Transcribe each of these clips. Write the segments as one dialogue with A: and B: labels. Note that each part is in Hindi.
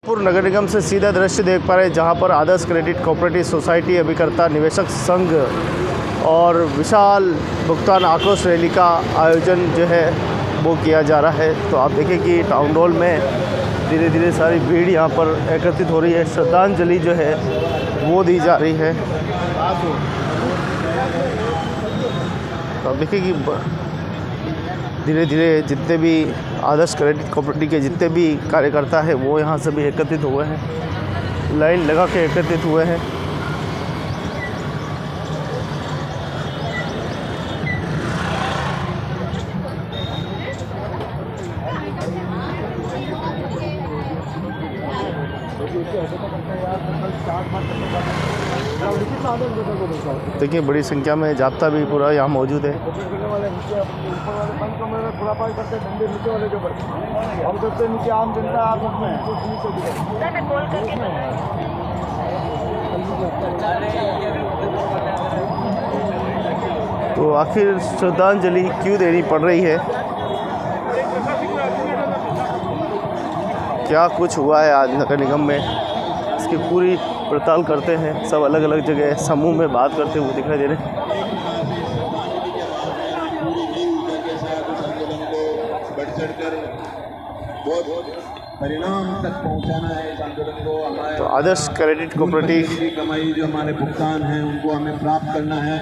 A: पूर्व नगर निगम से सीधा दृश्य देख पा रहे हैं जहां पर आदर्श क्रेडिट कोऑपरेटिव सोसाइटी अभिकर्ता निवेशक संघ और विशाल भुगतान आक्रोश रैली का आयोजन जो है वो किया जा रहा है। तो आप देखें कि टाउन हॉल में धीरे धीरे सारी भीड़ यहां पर एकत्रित हो रही है। श्रद्धांजलि जो है वो दी जा रही है। तो आप देखें कि धीरे धीरे जितने भी आदर्श क्रेडिट कोऑपरेटिव के जितने भी कार्यकर्ता हैं वो यहाँ से भी एकत्रित हुए हैं, लाइन लगा के एकत्रित हुए हैं। देखिए बड़ी संख्या में जाब्ता भी पूरा यहाँ मौजूद है। तो आखिर श्रद्धांजलि क्यों देनी पड़ रही है, क्या कुछ हुआ है आज नगर निगम में, इसकी पूरी पड़ताल करते हैं। सब अलग अलग जगह समूह में बात करते हुए दिखाई दे रहे हैं।
B: परिणाम तक पहुंचाना है इस आंदोलन को।
A: तो आदर्श क्रेडिट कोऑपरेटिव
B: कमाई जो हमारे भुगतान हैं उनको हमें प्राप्त करना है।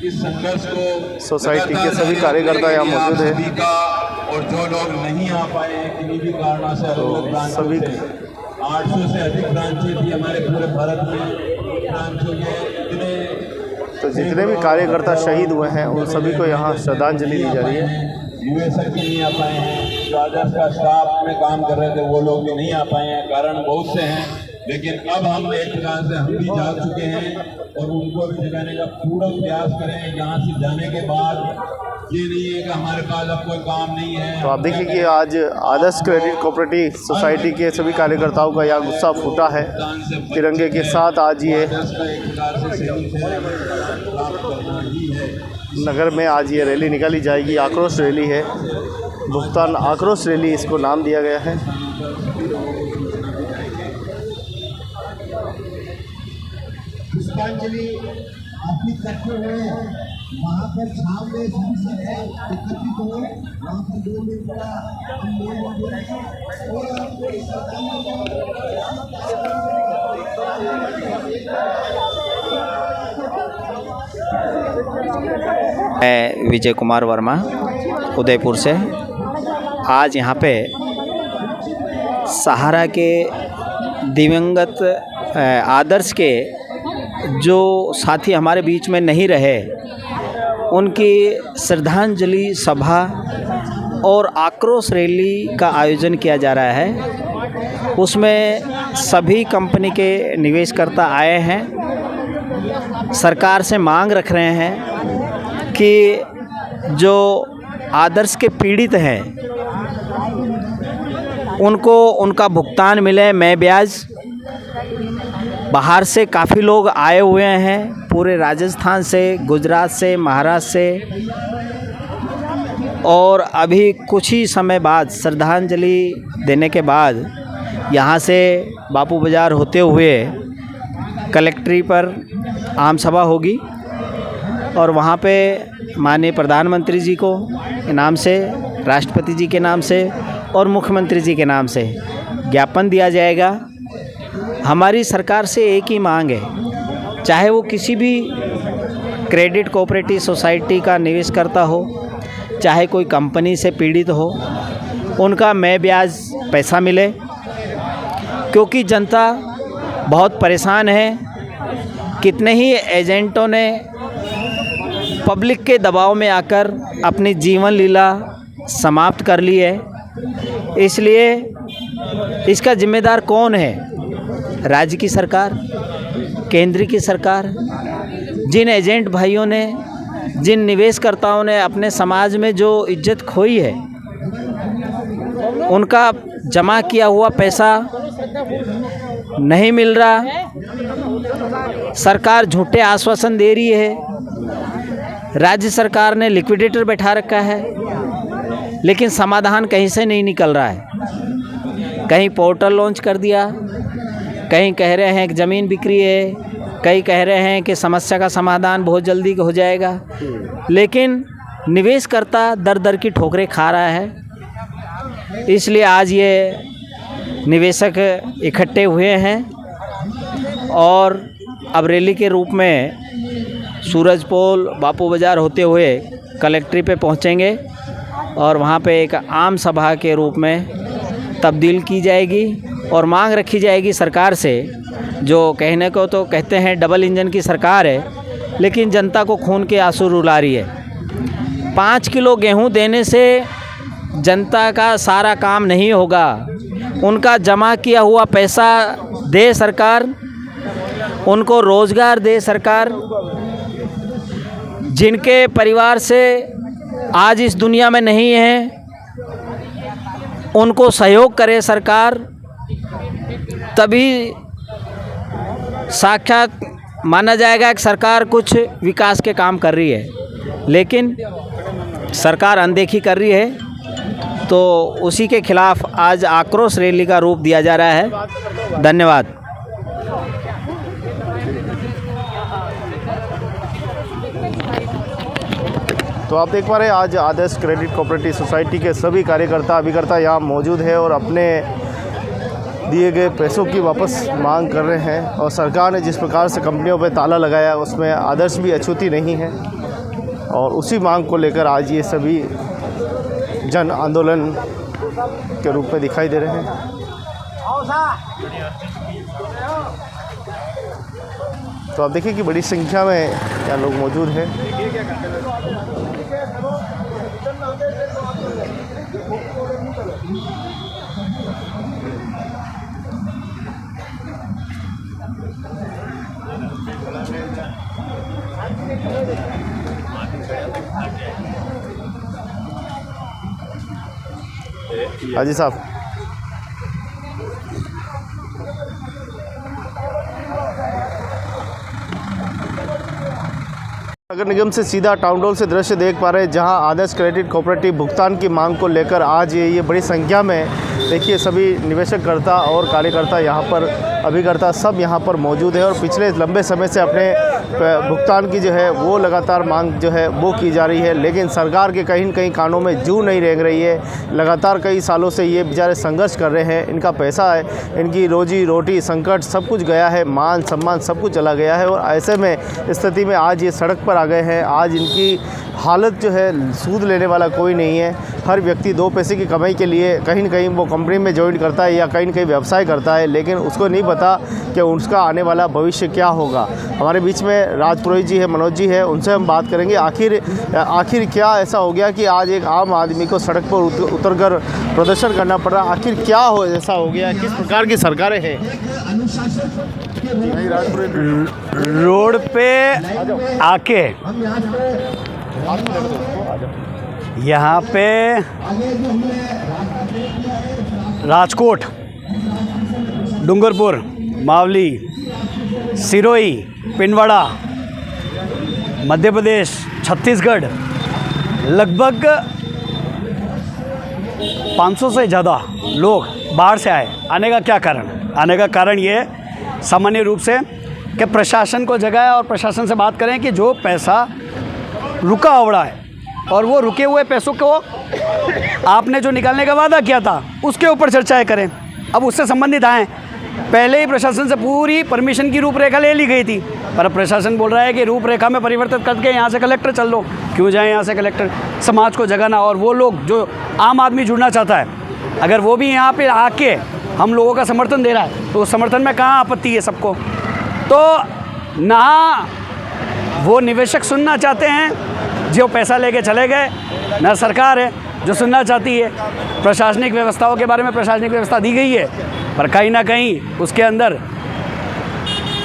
B: इस संघर्ष को
A: सोसाइटी के सभी कार्यकर्ता यहाँ मौजूद है
B: और जो लोग नहीं आ पाए हैं किन्हीं भी कारणों से अलग
A: सभी
B: 800 से अधिक ब्रांचें थी हमारे पूरे भारत में। ब्रांचों में
A: तो जितने भी कार्यकर्ता शहीद हुए हैं उन सभी को यहाँ श्रद्धांजलि दी जा रही है।
B: निवेशक भी नहीं आ पाए हैं, जो आदर्श का स्टाफ में काम कर रहे थे वो लोग भी नहीं आ पाए हैं। कारण बहुत से हैं, लेकिन अब हम एक प्रकार से हम भी जाग चुके हैं और उनको भी जगाने का पूरा प्रयास करें। यहाँ से जाने के बाद ये नहीं है कि हमारे पास अब कोई काम नहीं है।
A: तो आप देखिए कि आज आदर्श क्रेडिट कोऑपरेटिव सोसाइटी के सभी कार्यकर्ताओं का यहाँ गुस्सा फूटा है। तिरंगे के साथ आज ये नगर में आज ये रैली निकाली जाएगी। आक्रोश रैली है, भुगतान आक्रोश रैली इसको नाम दिया गया है।
C: पुष्पांजलि अपनी करते हुए वहाँ पर शाम में सभी एकत्रित हो, वहाँ पर 2 मिनट का
D: मैं विजय कुमार वर्मा उदयपुर से आज यहाँ पे सहारा के दिवंगत आदर्श के जो साथी हमारे बीच में नहीं रहे उनकी श्रद्धांजलि सभा और आक्रोश रैली का आयोजन किया जा रहा है। उसमें सभी कंपनी के निवेशकर्ता आए हैं, सरकार से मांग रख रहे हैं कि जो आदर्श के पीड़ित हैं उनको उनका भुगतान मिले मैं ब्याज। बाहर से काफ़ी लोग आए हुए हैं, पूरे राजस्थान से, गुजरात से, महाराष्ट्र से, और अभी कुछ ही समय बाद श्रद्धांजलि देने के बाद यहाँ से बापू बाज़ार होते हुए कलेक्ट्री पर आम सभा होगी और वहाँ पे माननीय प्रधानमंत्री जी को के नाम से, राष्ट्रपति जी के नाम से और मुख्यमंत्री जी के नाम से ज्ञापन दिया जाएगा। हमारी सरकार से एक ही मांग है, चाहे वो किसी भी क्रेडिट कोऑपरेटिव सोसाइटी का निवेश करता हो, चाहे कोई कंपनी से पीड़ित हो, उनका मैं ब्याज पैसा मिले, क्योंकि जनता बहुत परेशान है। कितने ही एजेंटों ने पब्लिक के दबाव में आकर अपनी जीवन लीला समाप्त कर ली है। इसलिए इसका जिम्मेदार कौन है? राज्य की सरकार, केंद्र की सरकार। जिन एजेंट भाइयों ने, जिन निवेशकर्ताओं ने अपने समाज में जो इज्जत खोई है, उनका जमा किया हुआ पैसा नहीं मिल रहा। सरकार झूठे आश्वासन दे रही है। राज्य सरकार ने लिक्विडेटर बैठा रखा है, लेकिन समाधान कहीं से नहीं निकल रहा है। कहीं पोर्टल लॉन्च कर दिया, कहीं कह रहे हैं कि ज़मीन बिक्री है, कई कह रहे हैं कि समस्या का समाधान बहुत जल्दी हो जाएगा, लेकिन निवेशकर्ता दर दर की ठोकरें खा रहा है। इसलिए आज ये निवेशक इकट्ठे हुए हैं और अब रैली के रूप में सूरजपोल बापू बाज़ार होते हुए कलेक्ट्री पे पहुंचेंगे और वहां पे एक आम सभा के रूप में तब्दील की जाएगी और मांग रखी जाएगी सरकार से, जो कहने को तो कहते हैं डबल इंजन की सरकार है, लेकिन जनता को खून के आंसू रुला रही है। 5 किलो गेहूं देने से जनता का सारा काम नहीं होगा, उनका जमा किया हुआ पैसा दे सरकार, उनको रोज़गार दे सरकार, जिनके परिवार से आज इस दुनिया में नहीं है उनको सहयोग करे सरकार, तभी साक्षात माना जाएगा कि सरकार कुछ विकास के काम कर रही है। लेकिन सरकार अनदेखी कर रही है, तो उसी के खिलाफ आज आक्रोश रैली का रूप दिया जा रहा है। धन्यवाद।
A: तो आप देख पा रहे हैं आज आदर्श क्रेडिट कोऑपरेटिव सोसाइटी के सभी कार्यकर्ता अभिकर्ता यहाँ मौजूद है और अपने दिए गए पैसों की वापस मांग कर रहे हैं। और सरकार ने जिस प्रकार से कंपनियों पर ताला लगाया उसमें आदर्श भी अछूती नहीं है और उसी मांग को लेकर आज ये सभी जन आंदोलन के रूप में दिखाई दे रहे हैं। तो आप देखिए कि बड़ी संख्या में यहाँ लोग मौजूद हैं। हाजी साहब, नगर निगम से सीधा टाउन हॉल से दृश्य देख पा रहे हैं जहां आदर्श क्रेडिट कोऑपरेटिव भुगतान की मांग को लेकर आज ये बड़ी संख्या में देखिए सभी निवेशककर्ता और कार्यकर्ता यहाँ पर अभिकर्ता सब यहाँ पर मौजूद है और पिछले लंबे समय से अपने भुगतान की जो है वो लगातार मांग जो है वो की जा रही है, लेकिन सरकार के कहीं न कहीं कानों में जूं नहीं रेंग रही है। लगातार कई सालों से ये बेचारे संघर्ष कर रहे हैं, इनका पैसा है, इनकी रोजी रोटी संकट सब कुछ गया है, मान सम्मान सब कुछ चला गया है और ऐसे में स्थिति में आज ये सड़क पर आ गए हैं। आज इनकी हालत जो है सूद लेने वाला कोई नहीं है। हर व्यक्ति 2 पैसे की कमाई के लिए कहीं न कहीं वो कंपनी में ज्वाइन करता है या कहीं न कहीं व्यवसाय करता है, लेकिन उसको नहीं पता कि उसका आने वाला भविष्य क्या होगा। हमारे बीच में राजपुरोहित जी है, मनोज जी है, उनसे हम बात करेंगे आखिर क्या ऐसा हो गया कि आज एक आम आदमी को सड़क पर उतरकर प्रदर्शन करना पड़ रहा। आखिर क्या ऐसा हो गया, किस प्रकार की सरकारें हैं?
E: रोड पे आके यहाँ पे राजकोट, डूंगरपुर, मावली, सिरोही, पिंडवाड़ा, मध्य प्रदेश, छत्तीसगढ़ लगभग 500 से ज़्यादा लोग बाहर से आए। आने का क्या कारण? आने का कारण ये सामान्य रूप से कि प्रशासन को जगाया और प्रशासन से बात करें कि जो पैसा रुका हुआ है और वो रुके हुए पैसों को आपने जो निकालने का वादा किया था उसके ऊपर चर्चाएं करें। अब उससे संबंधित आए, पहले ही प्रशासन से पूरी परमिशन की रूपरेखा ले ली गई थी, पर प्रशासन बोल रहा है कि रूपरेखा में परिवर्तित करके यहाँ से कलेक्टर चल लो। क्यों जाए यहाँ से कलेक्टर? समाज को जगाना और वो लोग जो आम आदमी जुड़ना चाहता है, अगर वो भी यहाँ पे आके हम लोगों का समर्थन दे रहा है तो उस समर्थन में कहाँ आपत्ति है सबको? तो ना वो निवेशक सुनना चाहते हैं जो पैसा लेके चले गए, ना सरकार है जो सुनना चाहती है। प्रशासनिक व्यवस्थाओं के बारे में प्रशासनिक व्यवस्था दी गई है, पर कहीं ना कहीं उसके अंदर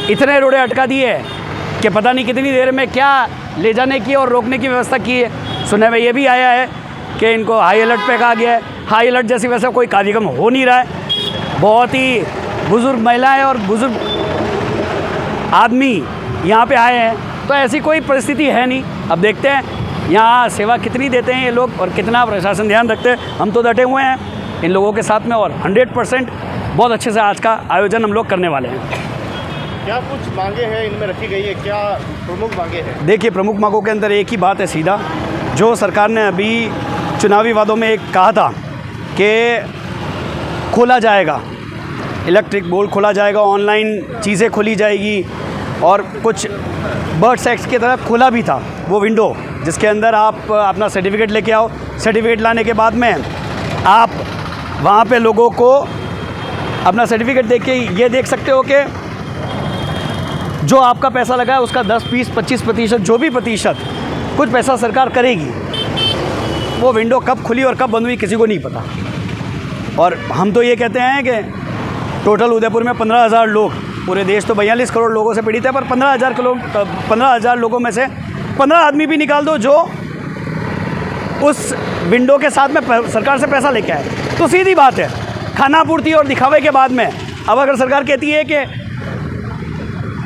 E: इतने रोड़े अटका दिए हैं कि पता नहीं कितनी देर में क्या ले जाने की और रोकने की व्यवस्था की है। सुनने में ये भी आया है कि इनको हाई अलर्ट पे कहा गया है। हाई अलर्ट जैसी वैसा कोई कार्यक्रम हो नहीं रहा है। बहुत ही बुज़ुर्ग महिलाएं और बुज़ुर्ग आदमी यहाँ पे आए हैं, तो ऐसी कोई परिस्थिति है नहीं। अब देखते हैं यहाँ सेवा कितनी देते हैं ये लोग और कितना प्रशासन ध्यान रखते हैं। हम तो डटे हुए हैं इन लोगों के साथ में और 100% बहुत अच्छे से आज का आयोजन हम लोग करने वाले हैं।
A: क्या कुछ मांगे हैं इनमें रखी गई है, क्या प्रमुख मांगे हैं?
E: देखिए, प्रमुख मांगों के अंदर एक ही बात है सीधा, जो सरकार ने अभी चुनावी वादों में एक कहा था कि खोला जाएगा, इलेक्ट्रिक बोर्ड खोला जाएगा, ऑनलाइन चीज़ें खोली जाएगी, और कुछ बर्ड सेक्स की तरफ खोला भी था वो विंडो, जिसके अंदर आप अपना सर्टिफिकेट लेके आओ। सर्टिफिकेट लाने के बाद में आप वहाँ पे लोगों को अपना सर्टिफिकेट देख के ये देख सकते हो कि जो आपका पैसा लगा है उसका 10, 20, 25%, जो भी प्रतिशत कुछ पैसा सरकार करेगी। वो विंडो कब खुली और कब बंद हुई किसी को नहीं पता। और हम तो ये कहते हैं कि टोटल उदयपुर में 15,000 लोग, पूरे देश तो 42 करोड़ लोगों से पीड़ित है, पर 15,000 लोगों में से 15 आदमी भी निकाल दो जो उस विंडो के साथ में सरकार से पैसा लेके आए, तो सीधी बात है, खाना पूर्ति और दिखावे के बाद में अब अगर सरकार कहती है कि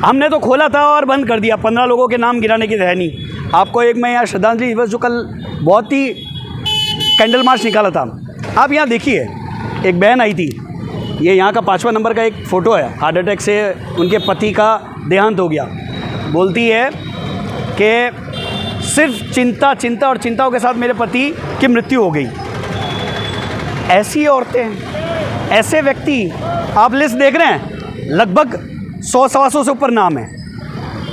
E: हमने तो खोला था और बंद कर दिया, 15 लोगों के नाम गिराने की है नहीं। आपको एक मैं यहाँ श्रद्धांजलि दिवस जो कल बहुत ही कैंडल मार्च निकाला था, आप यहाँ देखिए, एक बहन आई थी, ये यहाँ का 5वां नंबर का एक फ़ोटो है, हार्ट अटैक से उनके पति का देहांत हो गया। बोलती है कि सिर्फ चिंता और चिंताओं के साथ मेरे पति की मृत्यु हो गई। ऐसी औरतें, ऐसे व्यक्ति आप लिस्ट देख रहे हैं, लगभग 100-125 से ऊपर नाम है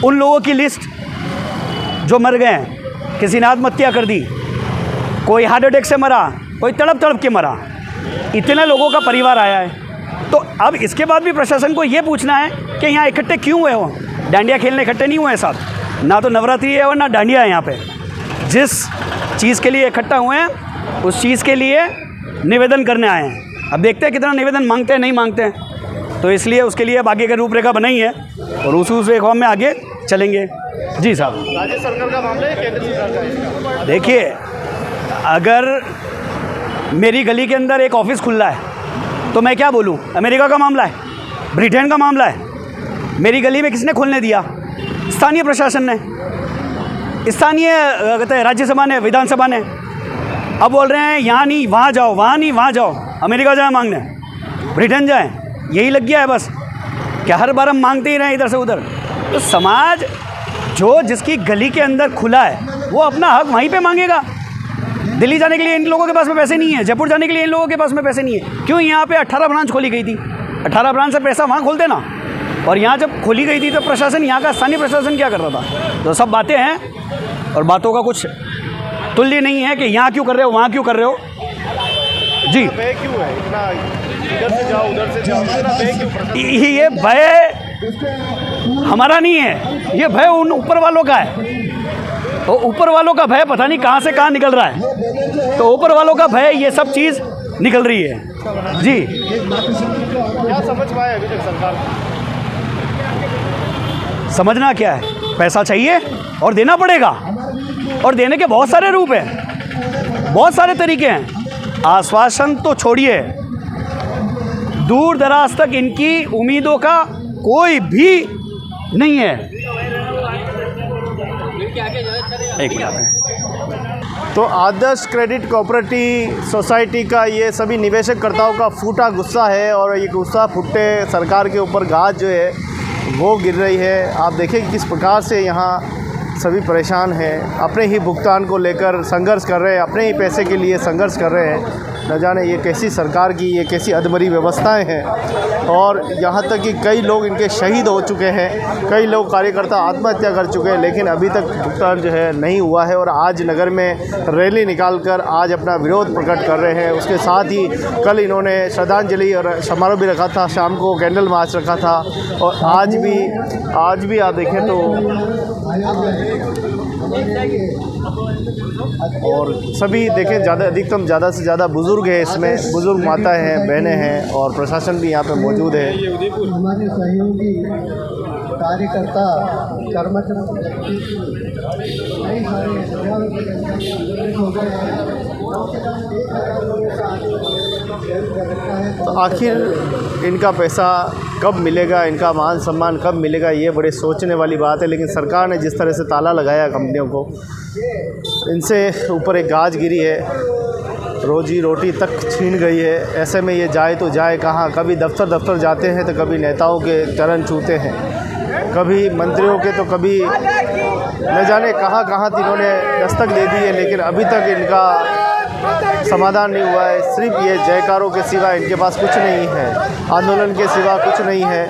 E: उन लोगों की लिस्ट जो मर गए हैं। किसी ने आत्महत्या कर दी, कोई हार्ट अटैक से मरा, कोई तड़प के मरा, इतने लोगों का परिवार आया है। तो अब इसके बाद भी प्रशासन को ये पूछना है कि यहाँ इकट्ठे क्यों हुए हो। डांडिया खेलने इकट्ठे नहीं हुए हैं साथ, ना तो नवरात्रि है और ना डांडिया है। यहाँ पे जिस चीज़ के लिए इकट्ठा हुए हैं उस चीज़ के लिए निवेदन करने आए हैं। अब देखते हैं कितना निवेदन मांगते हैं, नहीं मांगते हैं, तो इसलिए उसके लिए अब आगे की रूपरेखा बनाई है और उस रूपरेखा में आगे चलेंगे। जी साहब।
A: राज्य सरकार का मामला है, केंद्र सरकार का इसका?
E: देखिए, अगर मेरी गली के अंदर एक ऑफिस खुल रहा है तो मैं क्या बोलूँ, अमेरिका का मामला है, ब्रिटेन का मामला है। मेरी गली में किसने खोलने दिया? स्थानीय प्रशासन ने, स्थानीय कहते हैं राज्यसभा ने, विधानसभा ने। अब बोल रहे हैं यहाँ नहीं वहाँ जाओ, वहाँ नहीं वहाँ जाओ, अमेरिका जाए मांगने, ब्रिटेन जाए, यही लग गया है बस, क्या हर बार हम मांगते ही रहें इधर से उधर। तो समाज जो जिसकी गली के अंदर खुला है वो अपना हक वहीं पे मांगेगा। दिल्ली जाने के लिए इन लोगों के पास में पैसे नहीं है, जयपुर जाने के लिए इन लोगों के पास में पैसे नहीं है। क्यों? यहाँ पे 18 ब्रांच खोली गई थी, 18 ब्रांच से पैसा वहाँ खोल देना। और यहाँ जब खोली गई थी तो प्रशासन, यहाँ का स्थानीय प्रशासन क्या कर रहा था? तो सब बातें हैं और बातों का कुछ तुल्य नहीं है कि यहाँ क्यों कर रहे हो, वहाँ क्यों कर रहे हो। जी,
A: भय क्यों है इतना, इधर से जाओ उधर से जाओ, इतना भय क्यों?
E: ये भय हमारा नहीं है, ये भय उन ऊपर वालों का है। तो ऊपर वालों का भय पता नहीं कहाँ से कहाँ निकल रहा है, तो ऊपर वालों का भय ये सब चीज़ निकल रही है। जी,
A: क्या समझ पाए अभी तक सरकार?
E: समझना क्या है, पैसा चाहिए और देना पड़ेगा, और देने के बहुत सारे रूप हैं, बहुत सारे तरीके हैं। आश्वासन तो छोड़िए, दूर दराज तक इनकी उम्मीदों का कोई भी नहीं है। एक मिनट।
A: तो आदर्श क्रेडिट कोऑपरेटिव सोसाइटी का ये सभी निवेशकर्ताओं का फूटा गुस्सा है, और ये गुस्सा फूटे सरकार के ऊपर गाज जो है वो गिर रही है। आप देखिए कि किस प्रकार से यहाँ सभी परेशान हैं, अपने ही भुगतान को लेकर संघर्ष कर रहे हैं, अपने ही पैसे के लिए संघर्ष कर रहे हैं। न जाने ये कैसी सरकार की ये कैसी अधमरी व्यवस्थाएं हैं। और यहाँ तक कि कई लोग इनके शहीद हो चुके हैं, कई लोग कार्यकर्ता आत्महत्या कर चुके हैं, लेकिन अभी तक भुगतान जो है नहीं हुआ है। और आज नगर में रैली निकालकर आज अपना विरोध प्रकट कर रहे हैं। उसके साथ ही कल इन्होंने श्रद्धांजलि और समारोह भी रखा था, शाम को कैंडल मार्च रखा था, और आज भी आप देखें तो और सभी देखें अधिकतम ज़्यादा से ज़्यादा बुज़ुर्ग है, इसमें बुज़ुर्ग माताएं हैं, बहनें हैं, और प्रशासन भी यहाँ पे मौजूद है।
C: हमारे सहयोगी कार्यकर्ता कर्मचारी कई सारे
A: तो आखिर इनका पैसा कब मिलेगा, इनका मान सम्मान कब मिलेगा, ये बड़े सोचने वाली बात है। लेकिन सरकार ने जिस तरह से ताला लगाया कंपनियों को, इनसे ऊपर एक गाज गिरी है। रोजी रोटी तक छीन गई है। ऐसे में ये जाए तो जाए कहाँ। कभी दफ्तर जाते हैं तो कभी नेताओं के चरण छूते हैं, कभी मंत्रियों के, तो कभी न जाने कहाँ इन्होंने दस्तक दे दी है, लेकिन अभी तक इनका समाधान नहीं हुआ है। सिर्फ ये जयकारों के सिवा इनके पास कुछ नहीं है, आंदोलन के सिवा कुछ नहीं है।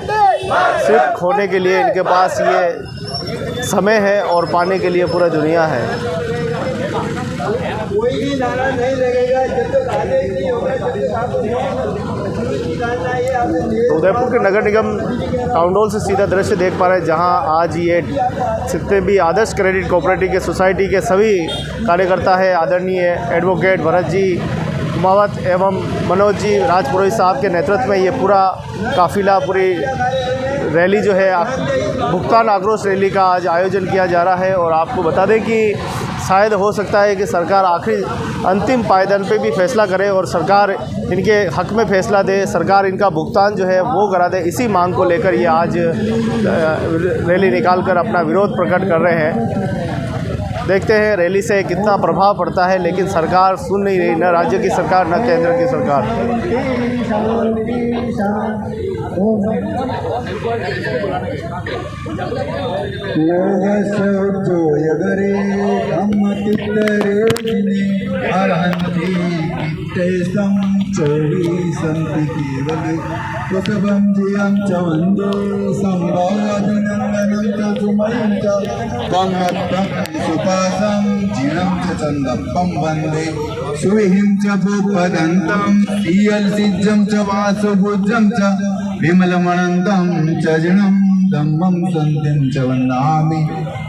A: सिर्फ खोने के लिए इनके पास ये समय है और पाने के लिए पूरा दुनिया है।
C: कोई भी नारा नहीं लगेगा जब तक आदेश नहीं होगा, जब तक आपको
A: तो उदयपुर के नगर निगम टाउन हॉल से सीधा दृश्य देख पा रहे हैं, जहां आज ये जितने भी आदर्श क्रेडिट कोऑपरेटिव के सोसाइटी के सभी कार्यकर्ता है, आदरणीय एडवोकेट भरत जी कुमावत एवं मनोज जी राजपुरोहित साहब के नेतृत्व में ये पूरा काफिला, पूरी रैली जो है भुगतान आक्रोश रैली का आज आयोजन किया जा रहा है। और आपको बता दें कि शायद हो सकता है कि सरकार आखिरी अंतिम पायदान पे भी फैसला करे और सरकार इनके हक में फैसला दे, सरकार इनका भुगतान जो है वो करा दे। इसी मांग को लेकर ये आज रैली निकालकर अपना विरोध प्रकट कर रहे हैं। देखते हैं रैली से कितना प्रभाव पड़ता है, लेकिन सरकार सुन नहीं रही, न राज्य की सरकार न केंद्र की सरकार।
F: जीर्णं च चन्दपं वन्दे सुविहिं च भूपदन्तं श्रीयल्सिज्जं च वासुभुजं च विमलमनन्तं च जिनं धम्मं सन्तिं च वन्दामि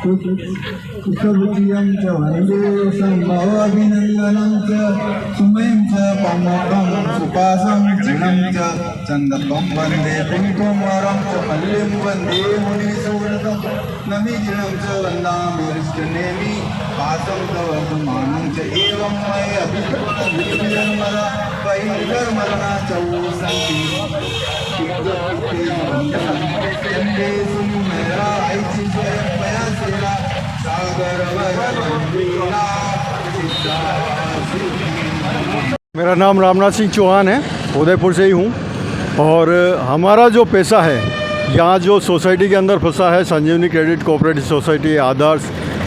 F: कुशरुचिं च वन्दे सम्भवाभिनन्दनं च सुमयं च पमकं सुपासं जिनं च चन्दपं वन्दे पुण्यकुमारं च मल्लिं वन्दे मुनिसुव्रतं नमि जिनं च वन्दामि हृष्टनेमि पासं तव अपमानं च एवं मयि अभिनर्मदा वैर्मरणा च सन्ति
G: मेरा नाम रामनाथ सिंह चौहान है, उदयपुर से ही हूँ। और हमारा जो पैसा है यहाँ जो सोसाइटी के अंदर फंसा है, संजीवनी क्रेडिट कोऑपरेटिव सोसाइटी आदर्श,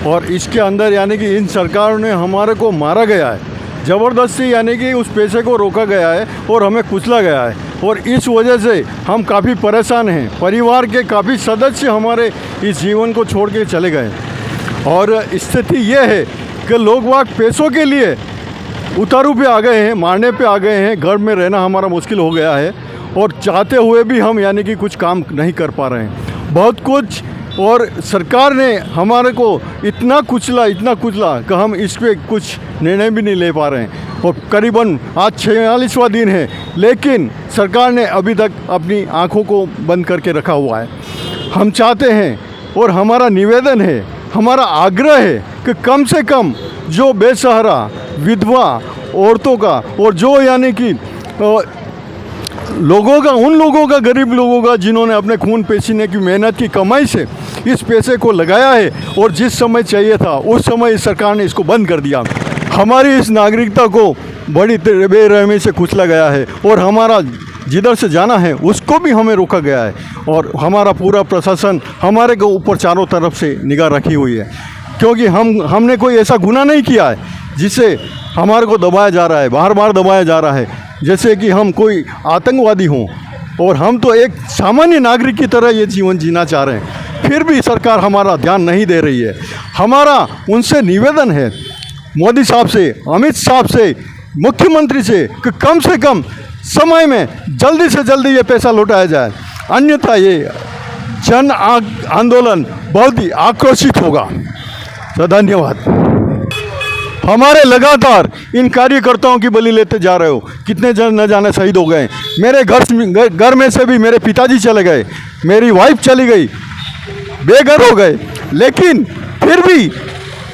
G: और इसके अंदर यानी कि इन सरकारों ने हमारे को मारा गया है ज़बरदस्ती, यानी कि उस पैसे को रोका गया है और हमें कुचला गया है। और इस वजह से हम काफ़ी परेशान हैं। परिवार के काफ़ी सदस्य हमारे इस जीवन को छोड़ के चले गए और स्थिति ये है कि लोग वाग पैसों के लिए उतारू पे आ गए हैं, मारने पे आ गए हैं। घर में रहना हमारा मुश्किल हो गया है और चाहते हुए भी हम यानी कि कुछ काम नहीं कर पा रहे हैं, बहुत कुछ। और सरकार ने हमारे को इतना कुचला कि हम इस पर कुछ निर्णय भी नहीं ले पा रहे हैं। और करीबन आज 46वां दिन है, लेकिन सरकार ने अभी तक अपनी आंखों को बंद करके रखा हुआ है। हम चाहते हैं और हमारा निवेदन है, हमारा आग्रह है कि कम से कम जो बेसहारा विधवा औरतों का और जो यानी कि लोगों का, उन लोगों का, गरीब लोगों का जिन्होंने अपने खून पसीने की मेहनत की कमाई से इस पैसे को लगाया है और जिस समय चाहिए था उस समय इस सरकार ने इसको बंद कर दिया। हमारी इस नागरिकता को बड़ी बेरहमी से कुचला गया है और हमारा जिधर से जाना है उसको भी हमें रोका गया है। और हमारा पूरा प्रशासन हमारे के ऊपर चारों तरफ से निगाह रखी हुई है, क्योंकि हमने कोई ऐसा गुनाह नहीं किया है जिससे हमारे को दबाया जा रहा है, बार दबाया जा रहा है जैसे कि हम कोई आतंकवादी हों। और हम तो एक सामान्य नागरिक की तरह ये जीवन जीना चाह रहे हैं, फिर भी सरकार हमारा ध्यान नहीं दे रही है। हमारा उनसे निवेदन है, मोदी साहब से, अमित साहब से, मुख्यमंत्री से, कि कम से कम समय में जल्दी से जल्दी ये पैसा लौटाया जाए, अन्यथा ये जन आंदोलन बहुत ही आक्रोशित होगा। तो धन्यवाद। हमारे लगातार इन कार्यकर्ताओं की बलि लेते जा रहे हो, कितने जन न जाने शहीद हो गए। मेरे घर में से भी मेरे पिताजी चले गए, मेरी वाइफ चली गई, बेघर हो गए, लेकिन फिर भी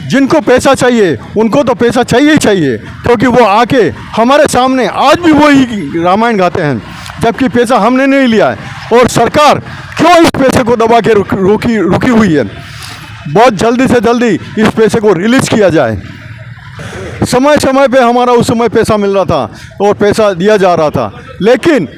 G: जिनको पैसा चाहिए उनको तो पैसा चाहिए ही चाहिए, क्योंकि वो आके हमारे सामने आज भी वही रामायण गाते हैं, जबकि पैसा हमने नहीं लिया है। और सरकार क्यों इस पैसे को दबा के रुकी हुई है? बहुत जल्दी से जल्दी इस पैसे को रिलीज़ किया जाए। समय समय पे हमारा उस समय पैसा मिल रहा था और पैसा दिया जा रहा था, लेकिन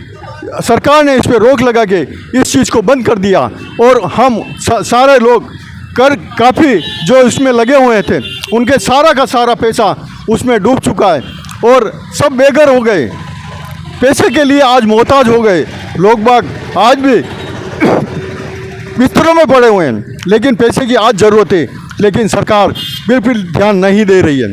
G: सरकार ने इस पर रोक लगा के इस चीज़ को बंद कर दिया और हम सारे लोग कर काफ़ी जो इसमें लगे हुए थे उनके सारा का सारा पैसा उसमें डूब चुका है और सब बेघर हो गए, पैसे के लिए आज मोहताज हो गए। लोग बाग आज भी बिस्तरों में पड़े हुए हैं, लेकिन पैसे की आज ज़रूरत है, लेकिन सरकार बिल्कुल ध्यान नहीं दे रही है।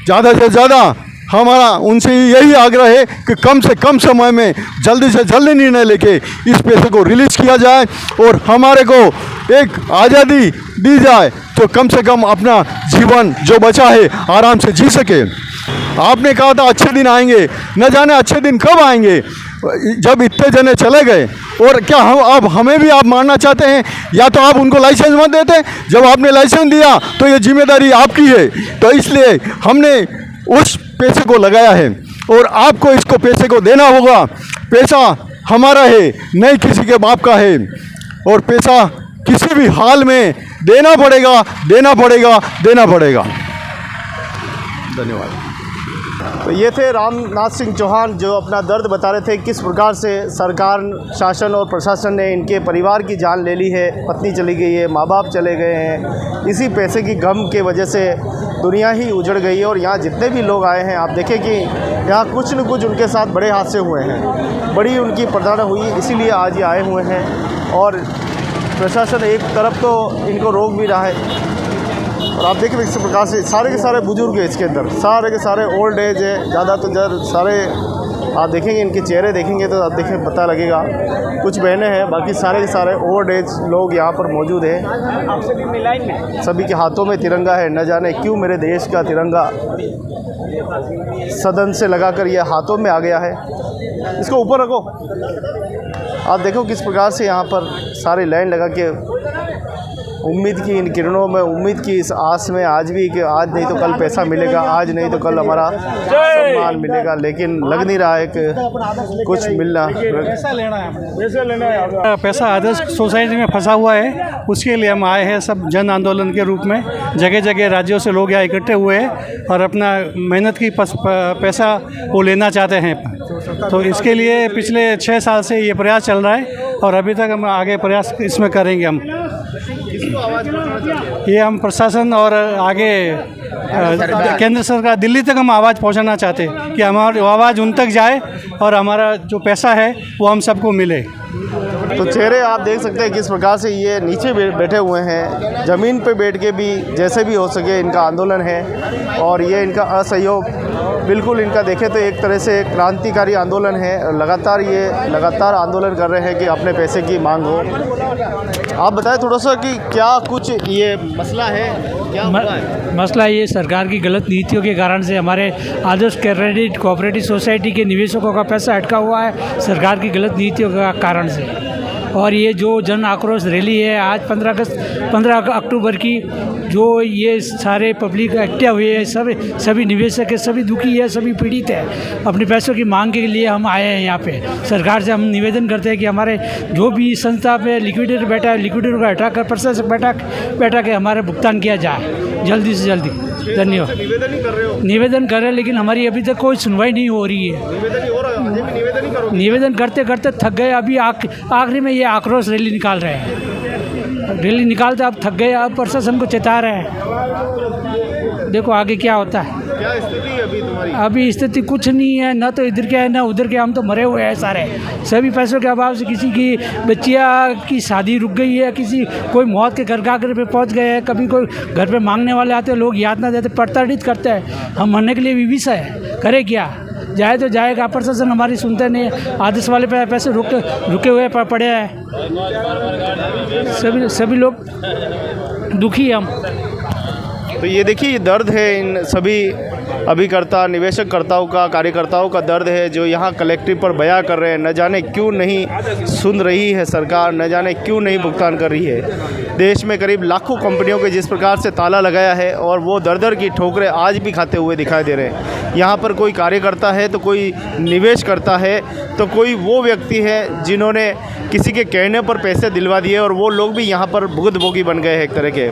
G: ज़्यादा से ज़्यादा हमारा उनसे यही आग्रह है कि कम से कम समय में जल्दी से जल्दी निर्णय लेके इस पैसे को रिलीज़ किया जाए और हमारे को एक आज़ादी दी जाए तो कम से कम अपना जीवन जो बचा है आराम से जी सके। आपने कहा था अच्छे दिन आएंगे, न जाने अच्छे दिन कब आएंगे जब इतने जने चले गए। और क्या हम अब हमें भी आप मारना चाहते हैं? या तो आप उनको लाइसेंस मत देते, जब आपने लाइसेंस दिया तो ये जिम्मेदारी आपकी है, तो इसलिए हमने उस पैसे को लगाया है और आपको इसको पैसे को देना होगा। पैसा हमारा है, नहीं किसी के बाप का है, और पैसा किसी भी हाल में देना पड़ेगा, देना पड़ेगा, देना पड़ेगा। धन्यवाद।
A: तो ये थे रामनाथ सिंह चौहान जो अपना दर्द बता रहे थे किस प्रकार से सरकार, शासन और प्रशासन ने इनके परिवार की जान ले ली है। पत्नी चली गई है, माँ बाप चले गए हैं, इसी पैसे की गम के वजह से दुनिया ही उजड़ गई है। और यहाँ जितने भी लोग आए हैं, आप देखें कि यहाँ कुछ न कुछ उनके साथ बड़े हादसे हुए हैं, बड़ी उनकी प्रताड़ना हुई, इसीलिए आज ये आए हुए हैं। और प्रशासन एक तरफ तो इनको रोक भी रहा है, और आप देखें इस प्रकार से सारे के सारे बुजुर्ग हैं इसके अंदर, सारे के सारे ओल्ड एज है, ज़्यादा तो ज़्यादा सारे आप देखेंगे, इनके चेहरे देखेंगे तो आप देखें पता लगेगा। कुछ बहनें हैं, बाकी सारे के सारे ओल्ड एज लोग यहाँ पर मौजूद हैं। सभी के हाथों में तिरंगा है, न जाने क्यों मेरे देश का तिरंगा सदन से लगाकर ये हाथों में आ गया है। इसको ऊपर रखो। आप देखो किस प्रकार से यहाँ पर सारे लाइन लगा के उम्मीद की, इन किरणों में उम्मीद की, इस आस में आज भी कि आज नहीं तो कल पैसा मिलेगा, आज नहीं तो कल हमारा सम्मान मिलेगा, लेकिन लग नहीं रहा है कि कुछ मिलना।
H: पैसा आदर्श सोसाइटी में फंसा हुआ है, उसके लिए हम आए हैं सब जन आंदोलन के रूप में। जगह जगह राज्यों से लोग यहाँ इकट्ठे हुए हैं और अपना मेहनत की पैसा वो लेना चाहते हैं। तो इसके लिए पिछले 6 साल से ये प्रयास चल रहा है और अभी तक हम आगे प्रयास इसमें करेंगे। हम ये हम प्रशासन और आगे केंद्र सरकार, दिल्ली तक हम आवाज़ पहुंचाना चाहते हैं कि हमारी आवाज़ उन तक जाए और हमारा जो पैसा है वो हम सबको मिले।
A: तो चेहरे आप देख सकते हैं किस प्रकार से ये नीचे बैठे हुए हैं, ज़मीन पे बैठ के भी जैसे भी हो सके इनका आंदोलन है। और ये इनका असहयोग बिल्कुल इनका देखें तो एक तरह से क्रांतिकारी आंदोलन है। लगातार आंदोलन कर रहे हैं कि अपने पैसे की मांग हो। आप बताएं थोड़ा सा कि क्या कुछ ये मसला है, क्या है?
I: मसला ये सरकार की गलत नीतियों के कारण से हमारे आदर्श क्रेडिट कोऑपरेटिव सोसाइटी के निवेशकों का पैसा अटका हुआ है सरकार की गलत नीतियों के कारण से। और ये जो जन आक्रोश रैली है आज 15 अक्टूबर की, जो ये सारे पब्लिक इकट्ठे हुए हैं, सभी निवेशक है, सभी दुखी है, सभी पीड़ित है। अपने पैसों की मांग के लिए हम आए हैं यहाँ पे। सरकार से हम निवेदन करते हैं कि हमारे जो भी संस्था पे लिक्विडेटर बैठा है, लिक्विडेटर को हटाकर प्रशासक बैठा के हमारे भुगतान किया जाए जल्दी से जल्दी। धन्यवाद। निवेदन कर रहे हैं, लेकिन हमारी अभी तक कोई सुनवाई नहीं हो रही है। निवेदन करते करते थक गए, अभी आखिरी में ये आक्रोश रैली निकाल रहे हैं। रैली निकालते अब थक गए, अब प्रशासन को चेता रहे हैं। देखो आगे क्या होता है।
A: क्या स्थिति है अभी तुम्हारी?
I: अभी स्थिति कुछ नहीं है, ना तो इधर के है ना उधर के। हम तो मरे हुए हैं सारे। सभी पैसों के अभाव से किसी की बच्चियाँ की शादी रुक गई है, कोई मौत के घर पे पहुंच गए हैं। कभी कोई घर पे मांगने वाले आते हैं, लोग यातना देते, प्रताड़ित करते हैं। हम मरने के लिए विवश है, करे क्या? जाए तो जाएगा, प्रशासन हमारी सुनते नहीं। आदेश वाले पैसे रुके हुए पड़े हैं। सभी लोग दुखी हैं हम।
A: तो ये देखिए दर्द है इन सभी अभिकर्ता, निवेशककर्ताओं का, कार्यकर्ताओं का दर्द है जो यहाँ कलेक्ट्रेट पर बयां कर रहे हैं। न जाने क्यों नहीं सुन रही है सरकार, न जाने क्यों नहीं भुगतान कर रही है। देश में करीब लाखों कंपनियों के जिस प्रकार से ताला लगाया है और वो दर की ठोकरें आज भी खाते हुए दिखाई दे रहे हैं। यहाँ पर कोई कार्यकर्ता है तो कोई निवेश करता है, तो कोई वो व्यक्ति है जिन्होंने किसी के कहने पर पैसे दिलवा दिए और वो लोग भी यहाँ पर भुगतभोगी बन गए हैं एक तरह के।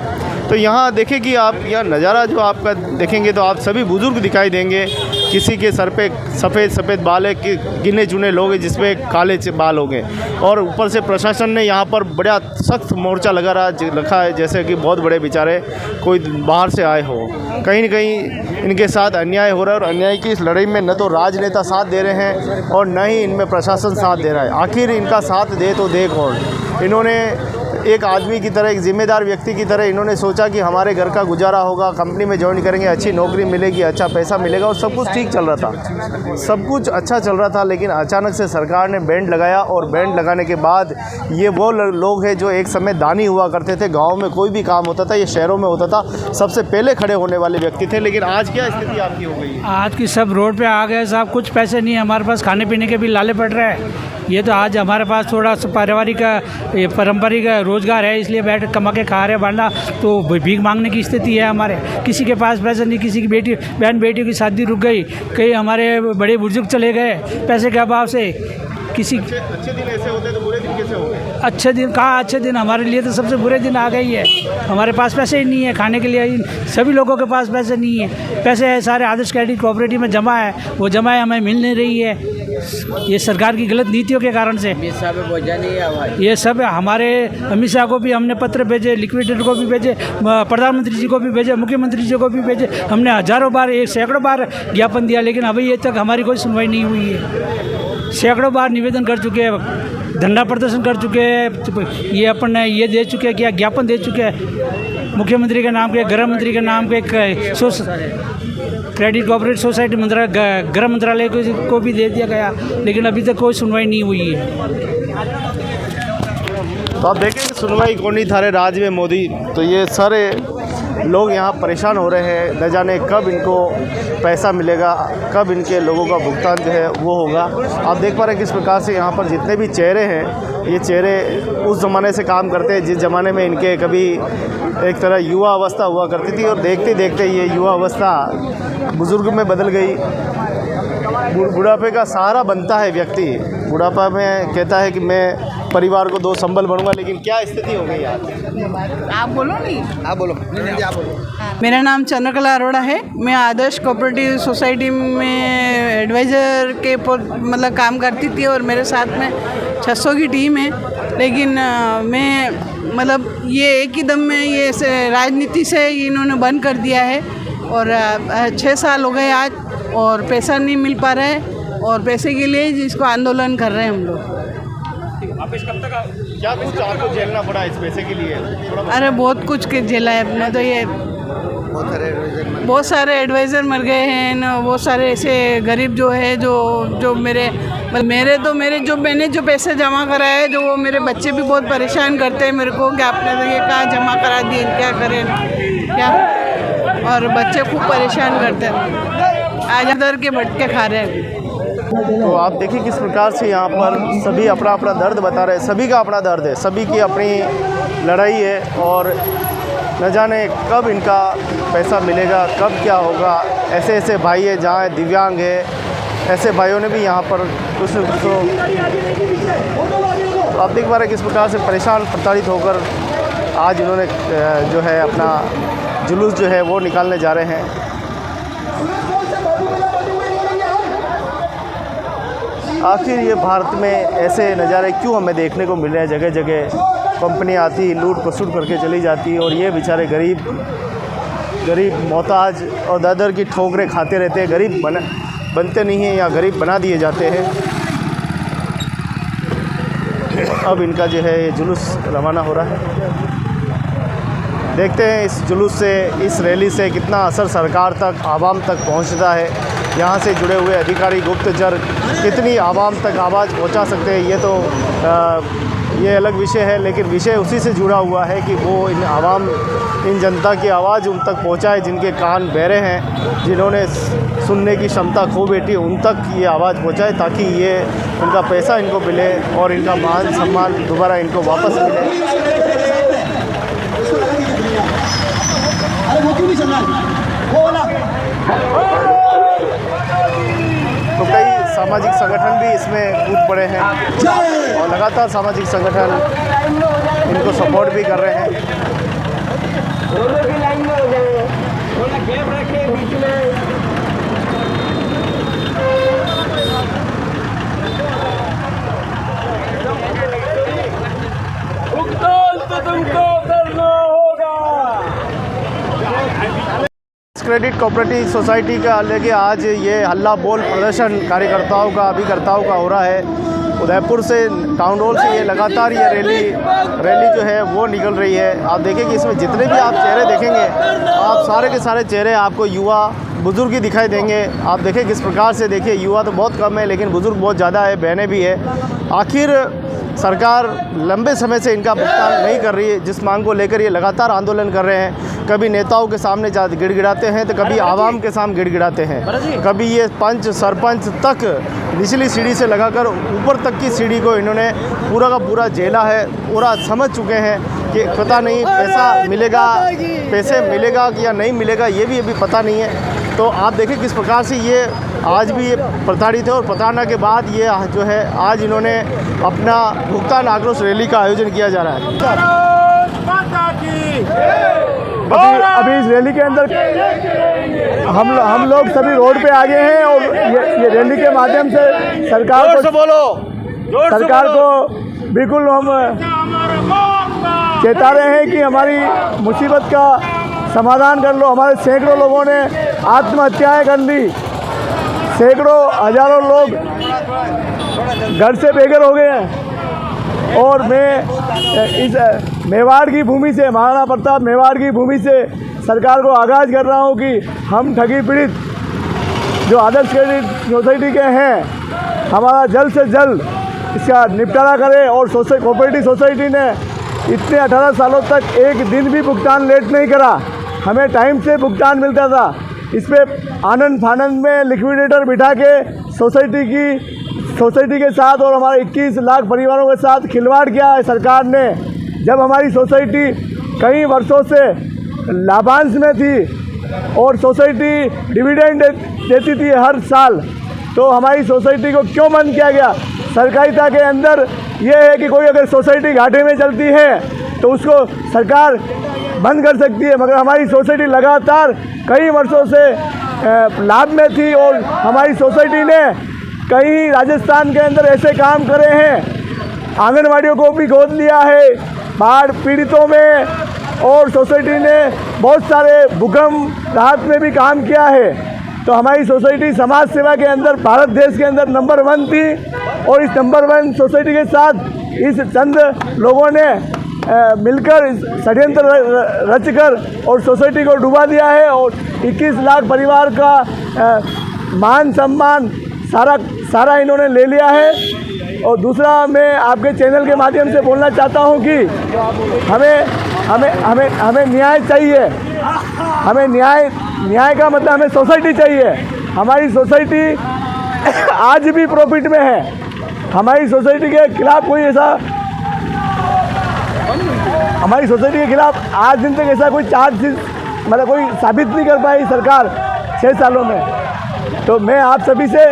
A: तो यहाँ देखें कि आप यहाँ नज़ारा जो आपका देखेंगे तो आप सभी बुज़ुर्ग दिखाई देंगे। किसी के सर पे सफ़ेद सफ़ेद बाल है, कि गिने चुने लोग हैं जिसपे काले बाल हो गए। और ऊपर से प्रशासन ने यहाँ पर बड़ा सख्त मोर्चा रखा है, जैसे कि बहुत बड़े बेचारे कोई बाहर से आए हो। कहीं न कहीं इनके साथ अन्याय हो रहा है, और अन्याय की इस लड़ाई में न तो राजनेता साथ दे रहे हैं और न ही इनमें प्रशासन साथ दे रहा है। आखिर इनका साथ दे तो दे कौन? इन्होंने एक आदमी की तरह, एक ज़िम्मेदार व्यक्ति की तरह इन्होंने सोचा कि हमारे घर का गुजारा होगा, कंपनी में ज्वाइन करेंगे, अच्छी नौकरी मिलेगी, अच्छा पैसा मिलेगा, और सब कुछ ठीक चल रहा था, सब कुछ अच्छा चल रहा था। लेकिन अचानक से सरकार ने बैंड लगाया, और बैंड लगाने के बाद ये वो लोग हैं जो एक समय दानी हुआ करते थे। गाँव में कोई भी काम होता था, ये शहरों में होता था, सबसे पहले खड़े होने वाले व्यक्ति थे। लेकिन आज क्या स्थिति आपकी हो गई है?
I: आज की सब रोड पे आ गए साहब, कुछ पैसे नहीं है हमारे पास, खाने पीने के भी लाले पड़ रहे हैं। ये तो आज हमारे पास थोड़ा पारंपरिक रोज़गार है, इसलिए बैठ कमा के खा रहे हैं, वरना तो भीख मांगने की स्थिति है हमारे। किसी के पास पैसे नहीं, किसी की बहन बेटियों की शादी रुक गई, कई हमारे बड़े बुजुर्ग चले गए पैसे के अभाव से। किसी
A: अच्छे दिन ऐसे होते तो बुरे दिन कैसे हो गए?
I: अच्छे दिन कहाँ अच्छे दिन, हमारे लिए तो सबसे बुरे दिन आ गई है। हमारे पास पैसे ही नहीं है खाने के लिए, सभी लोगों के पास पैसे नहीं है। पैसे है सारे आदर्श क्रेडिट कोऑपरेटिव में जमा है, वो जमा है हमें मिल नहीं रही है, ये सरकार की गलत नीतियों के कारण से। ये सब हमारे अमित शाह को भी हमने पत्र भेजे, लिक्विडेटर को भी भेजे, प्रधानमंत्री जी को भी भेजे, मुख्यमंत्री जी को भी भेजे, हमने हज़ारों बार, सैकड़ों बार ज्ञापन दिया, लेकिन अभी ये तक हमारी कोई सुनवाई नहीं हुई है। सैकड़ों बार निवेदन कर चुके हैं, धरना प्रदर्शन कर चुके हैं, ये अपन ये दे चुके हैं, क्या ज्ञापन दे चुके हैं मुख्यमंत्री के नाम पे, गृह मंत्री के नाम पे, क्रेडिट कोऑपरेटिव सोसाइटी गृह मंत्रालय को भी दे दिया गया, लेकिन अभी तक कोई सुनवाई नहीं हुई है।
A: तो आप देखें कि सुनवाई कौन नहीं था राज्य में मोदी, तो ये सारे लोग यहाँ परेशान हो रहे हैं, न जाने कब इनको पैसा मिलेगा, कब इनके लोगों का भुगतान जो है वो होगा। आप देख पा रहे हैं किस प्रकार से यहाँ पर जितने भी चेहरे हैं, ये चेहरे उस ज़माने से काम करते हैं जिस ज़माने में इनके कभी एक तरह युवा अवस्था हुआ करती थी, और देखते देखते ये युवा अवस्था बुज़ुर्ग में बदल गई। बुढ़ापे का सहारा बनता है व्यक्ति, बुढ़ापा में कहता है कि मैं परिवार को 2 संबल बनूंगा, लेकिन क्या स्थिति हो गई आज?
J: आप बोलो नहीं,
A: आप बोलो, आप बोलो।
J: मेरा नाम चंद्रकला अरोड़ा है। मैं आदर्श कोऑपरेटिव सोसाइटी में एडवाइज़र के मतलब काम करती थी, और मेरे साथ में 600 की टीम है। लेकिन मैं मतलब ये एक ही दम में ये राजनीति से इन्होंने बंद कर दिया है, और 6 साल हो गए आज, और पैसा नहीं मिल पा रहा है, और पैसे के लिए जिसको आंदोलन कर रहे हैं हम लोग।
A: आप इस कब तक क्या कुछ आपको झेलना पड़ा इस पैसे के लिए?
J: अरे बहुत कुछ झेला है अपने, तो ये बहुत सारे एडवाइज़र मर गए हैं न, बहुत सारे ऐसे गरीब जो है जो मेरे जो मैंने जो पैसे जमा कराए है, जो वो मेरे बच्चे भी बहुत परेशान करते हैं मेरे को कि आपने तो ये कहाँ जमा करा दिए, क्या करें क्या, और बच्चे खूब परेशान करते हैं, आज दर के भटके खा रहे हैं।
A: तो आप देखिए किस प्रकार से यहाँ पर सभी अपना अपना दर्द बता रहे हैं, सभी का अपना दर्द है, सभी की अपनी लड़ाई है, और न जाने कब इनका पैसा मिलेगा, कब क्या होगा। ऐसे ऐसे भाई है जहाँ दिव्यांग है, ऐसे भाइयों ने भी यहाँ पर कुछ तो आप देख पा रहे किस प्रकार से परेशान प्रताड़ित होकर आज इन्होंने जो है अपना जुलूस जो है वो निकालने जा रहे हैं। आखिर ये भारत में ऐसे नज़ारे क्यों हमें देखने को मिल रहे हैं? जगह जगह कंपनी आती, लूट खसुट करके चली जाती, और ये बेचारे गरीब मोहताज और दर की ठोकरें खाते रहते हैं, गरीब बनते नहीं हैं या गरीब बना दिए जाते हैं। अब इनका जो है ये जुलूस रवाना हो रहा है, देखते हैं इस जुलूस से, इस रैली से कितना असर सरकार तक, आवाम तक पहुंचता है। यहाँ से जुड़े हुए अधिकारी गुप्तचर कितनी आवाम तक आवाज़ पहुंचा सकते हैं, ये तो ये अलग विषय है, लेकिन विषय उसी से जुड़ा हुआ है कि वो इन जनता की आवाज़ उन तक पहुँचाए जिनके कान बहरे हैं, जिन्होंने सुनने की क्षमता खो बैठी, उन तक ये आवाज़ पहुँचाए, ताकि ये उनका पैसा इनको मिले और इनका मान सम्मान दोबारा इनको वापस मिले। तो कई सामाजिक संगठन भी इसमें कूद पड़े हैं, और लगातार सामाजिक संगठन इनको सपोर्ट भी कर रहे हैं। क्रेडिट कोऑपरेटिव सोसाइटी का लेके आज ये हल्ला बोल प्रदर्शन कार्यकर्ताओं का अभिकर्ताओं का हो रहा है। उदयपुर से टाउन हॉल से ये लगातार ये रैली जो है वो निकल रही है। आप देखेंगे इसमें जितने भी आप चेहरे देखेंगे, आप सारे के सारे चेहरे आपको युवा बुज़ुर्ग ही दिखाई देंगे। आप देखें किस प्रकार से, देखिए युवा तो बहुत कम है लेकिन बुज़ुर्ग बहुत ज़्यादा है, बहनें भी है। आखिर सरकार लंबे समय से इनका भुगतान नहीं कर रही है, जिस मांग को लेकर ये लगातार आंदोलन कर रहे हैं। कभी नेताओं के सामने गिड़गिड़ाते हैं तो कभी आवाम के सामने गिड़गिड़ाते हैं। कभी ये पंच सरपंच तक निचली सीढ़ी से लगाकर ऊपर तक की सीढ़ी को इन्होंने पूरा का पूरा झेला है। पूरा समझ चुके हैं कि पता नहीं पैसे मिलेगा या नहीं मिलेगा, ये भी अभी पता नहीं है। तो आप देखें किस प्रकार से ये आज भी ये प्रताड़ित है और प्रताड़ना के बाद ये जो है आज इन्होंने अपना भुगतान आक्रोश रैली का आयोजन किया जा रहा है।
K: अभी इस रैली के अंदर हम लोग सभी रोड पे आ गए हैं और ये रैली के माध्यम से सरकार को बिल्कुल हम चेता रहे हैं कि हमारी मुसीबत का समाधान कर लो। हमारे सैकड़ों लोगों ने आत्महत्याएं कर ली, सैकड़ों हजारों लोग घर से बेघर हो गए हैं। और मैं इस मेवाड़ की भूमि से, महाराणा प्रताप मेवाड़ की भूमि से सरकार को आगाज़ कर रहा हूं कि हम ठगी पीड़ित जो आदर्श क्रेडिट सोसाइटी के हैं, हमारा जल्द से जल्द इसका निपटारा करें। और कोऑपरेटिव सोसाइटी ने इतने 18 सालों तक एक दिन भी भुगतान लेट नहीं करा, हमें टाइम से भुगतान मिलता था। इस पर आनंद फानंद में लिक्विडेटर बिठा के सोसाइटी के साथ और हमारे 21 लाख परिवारों के साथ खिलवाड़ किया है सरकार ने। जब हमारी सोसाइटी कई वर्षों से लाभांश में थी और सोसाइटी डिविडेंड देती थी हर साल, तो हमारी सोसाइटी को क्यों बंद किया गया? सरकारिता के अंदर ये है कि कोई अगर सोसाइटी घाटे में चलती है तो उसको सरकार बंद कर सकती है, मगर हमारी सोसाइटी लगातार कई वर्षों से लाभ में थी। और हमारी सोसाइटी ने कई राजस्थान के अंदर ऐसे काम करे हैं, आंगनवाड़ियों को भी गोद लिया है बाढ़ पीड़ितों में, और सोसाइटी ने बहुत सारे भूकंप राहत में भी काम किया है। तो हमारी सोसाइटी समाज सेवा के अंदर भारत देश के अंदर नंबर 1 थी। और इस नंबर 1 सोसाइटी के साथ इस चंद लोगों ने मिलकर षड्यंत्र रचकर और सोसाइटी को डुबा दिया है। और 21 लाख परिवार का मान सम्मान सारा इन्होंने ले लिया है। और दूसरा, मैं आपके चैनल के माध्यम से बोलना चाहता हूं कि हमें न्याय चाहिए। हमें न्याय का मतलब हमें सोसाइटी चाहिए। हमारी सोसाइटी आज भी प्रॉफिट में है। हमारी सोसाइटी के खिलाफ कोई ऐसा हमारी सोसाइटी के खिलाफ आज दिन तक ऐसा कोई चार्ज मतलब कोई साबित नहीं कर पाई सरकार 6 सालों में। तो मैं आप सभी से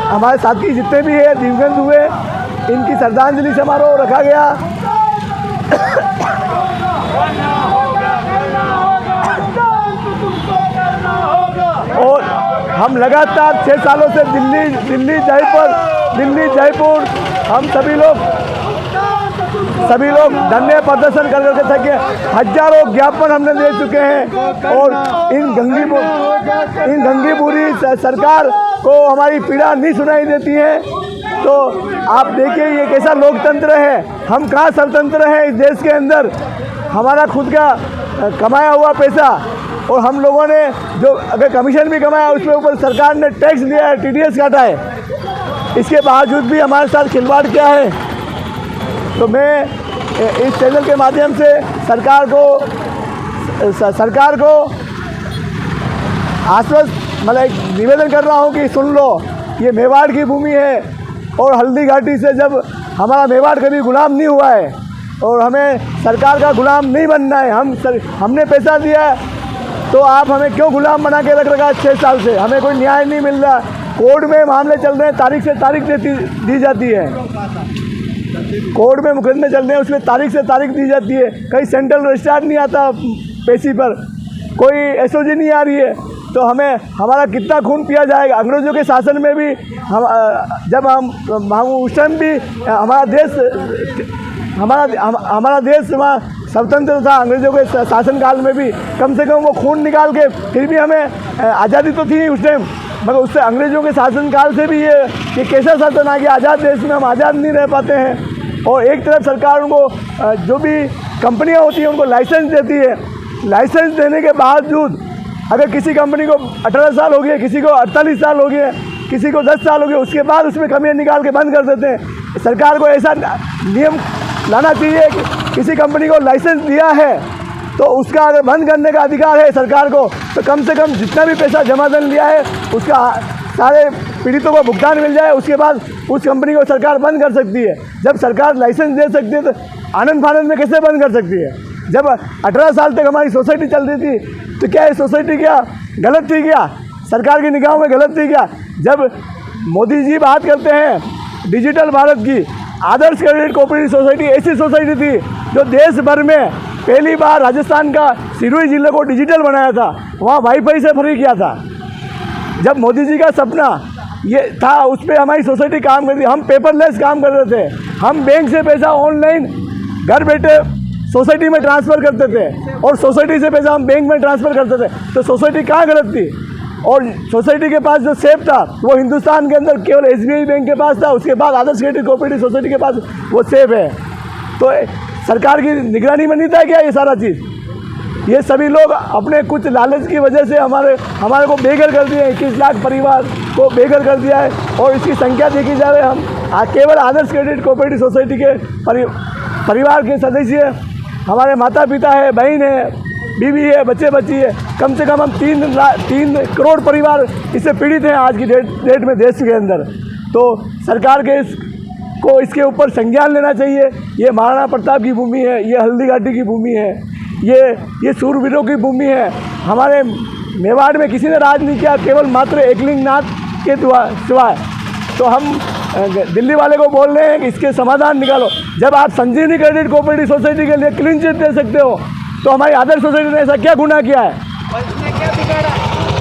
K: हमारे साथी जितने भी हैं दिवंगत हुए, इनकी श्रद्धांजलि समारोह रखा गया। और हम लगातार 6 सालों से दिल्ली जयपुर हम सभी लोग धरने प्रदर्शन करके थके, हजारों ज्ञापन हमने दे चुके हैं। और इन गंगीपुरी सरकार को हमारी पीड़ा नहीं सुनाई देती है। तो आप देखिए ये कैसा लोकतंत्र है, हम कहाँ स्वतंत्र हैं इस देश के अंदर। हमारा खुद का कमाया हुआ पैसा, और हम लोगों ने जो अगर कमीशन भी कमाया उसके ऊपर सरकार ने टैक्स दिया है, TDS काटा है, इसके बावजूद भी हमारे साथ खिलवाड़ किया है। तो मैं इस चैनल के माध्यम से सरकार को आश्वस्त मतलब एक निवेदन कर रहा हूँ कि सुन लो, ये मेवाड़ की भूमि है और हल्दी घाटी से जब हमारा मेवाड़ कभी गुलाम नहीं हुआ है और हमें सरकार का गुलाम नहीं बनना है। हमने पैसा दिया है, तो आप हमें क्यों गुलाम बना के रख रखा 6 साल से? हमें कोई न्याय नहीं मिल रहा। कोर्ट में मामले चल रहे हैं, तारीख से तारीख दी जाती है। कोर्ट में मुकदमे चल रहे हैं, उसमें तारीख से तारीख दी जाती है। कहीं सेंट्रल रजिस्ट्रार नहीं आता पेशी पर, कोई SOG नहीं आ रही है। तो हमारा कितना खून पिया जाएगा? अंग्रेज़ों के शासन में भी जब हम उस टाइम भी हमारा देश वहाँ स्वतंत्र था, अंग्रेज़ों के शासनकाल में भी कम से कम वो खून निकाल के फिर भी हमें आज़ादी तो थी उस टाइम, मगर उससे अंग्रेज़ों के शासनकाल से भी ये कैसा शासन आ गया, आज़ाद देश में हम आज़ाद नहीं रह पाते हैं। और एक तरफ सरकार उनको जो भी कंपनियां होती हैं उनको लाइसेंस देती है, लाइसेंस देने के बावजूद अगर किसी कंपनी को 18 साल हो गए, किसी को 48 साल हो गए, किसी को 10 साल हो गए, उसके बाद उसमें कमियां निकाल के बंद कर देते हैं। सरकार को ऐसा नियम लाना चाहिए कि किसी कंपनी को लाइसेंस दिया है तो उसका अगर बंद करने का अधिकार है सरकार को, तो कम से कम जितना भी पैसा जमा धन लिया है उसका सारे पीड़ितों को भुगतान मिल जाए, उसके बाद उस कंपनी को सरकार बंद कर सकती है। जब सरकार लाइसेंस दे सकती है तो आनंद फानंद में कैसे बंद कर सकती है? जब 18 साल तक हमारी सोसाइटी चल रही थी तो क्या ये सोसाइटी क्या गलत थी? क्या सरकार की निगाहों में गलत थी क्या? जब मोदी जी बात करते हैं डिजिटल भारत की, आदर्श क्रेडिट कोऑपरेटिव सोसाइटी ऐसी सोसाइटी थी जो देश भर में पहली बार राजस्थान का सिरोही जिले को डिजिटल बनाया था, वहाँ वाईफाई से फ्री किया था। जब मोदी जी का सपना ये था, उस पर हमारी सोसाइटी काम कर रही, हम पेपरलेस काम कर रहे थे, हम बैंक से पैसा ऑनलाइन घर बैठे सोसाइटी में ट्रांसफ़र करते थे और सोसाइटी से पैसा हम बैंक में ट्रांसफ़र करते थे। तो सोसाइटी कहाँ गलत थी? और सोसाइटी के पास जो सेफ था वो हिंदुस्तान के अंदर केवल SBI बैंक के पास था, उसके बाद आदर्श क्रेडिट कोऑपरेटिव सोसाइटी के पास वो सेफ है। तो सरकार की निगरानी में नहीं था क्या ये सारा चीज़? ये सभी लोग अपने कुछ लालच की वजह से हमारे को बेघर कर दिया है। 21 लाख परिवार को बेघर कर दिया है और इसकी संख्या देखी जाए, हम केवल आदर्श क्रेडिट कोऑपरेटिव सोसाइटी के परिवार के सदस्य, हमारे माता पिता है, बहन है, बीवी है, बच्चे बच्ची है, कम से कम हम 3 करोड़ परिवार इससे पीड़ित हैं आज की डेट में देश के अंदर। तो सरकार के को इसके ऊपर संज्ञान लेना चाहिए। ये महाराणा प्रताप की भूमि है, ये हल्दी घाटी की भूमि है, ये सूरवीरों की भूमि है। हमारे मेवाड़ में किसी ने राज नहीं किया, केवल मात्र एकलिंग नाथ के सिवाय। तो हम दिल्ली वाले को बोल रहे हैं कि इसके समाधान निकालो। जब आप संजीवनी क्रेडिट कोऑपरेटिव सोसाइटी के लिए क्लीन चिट दे सकते हो तो हमारी आदर्श सोसाइटी ने ऐसा क्या गुनाह किया है?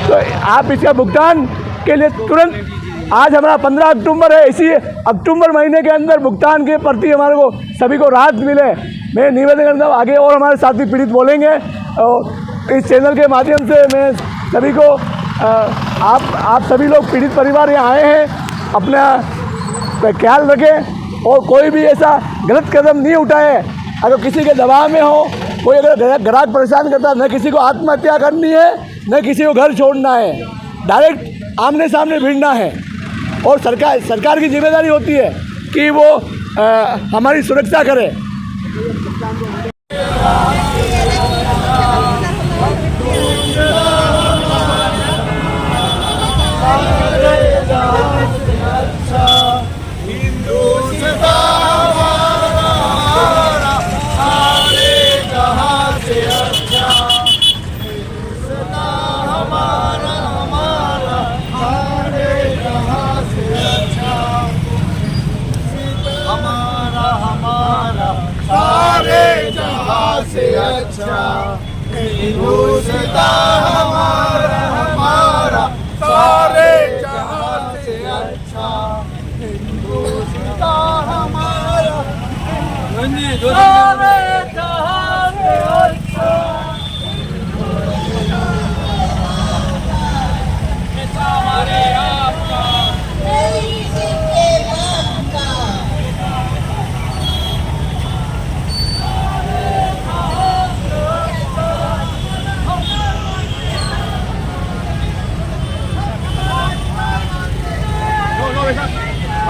K: तो आप इसका भुगतान के लिए तुरंत, आज हमारा 15 अक्टूबर है, इसी अक्टूबर महीने के अंदर भुगतान के प्रति हमारे को सभी को राहत मिले। मैं निवेदन करता हूँ, आगे और हमारे साथी पीड़ित बोलेंगे और इस चैनल के माध्यम से मैं सभी को आप सभी लोग पीड़ित परिवार यहाँ आए हैं, अपना ख्याल रखें और कोई भी ऐसा गलत कदम नहीं उठाए। अगर किसी के दबाव में हो, कोई अगर ग्राहक परेशान करता है, न किसी को आत्महत्या करनी है, न किसी को घर छोड़ना है, डायरेक्ट आमने सामने भिड़ना है। और सरकार की जिम्मेदारी होती है कि वो हमारी सुरक्षा करे।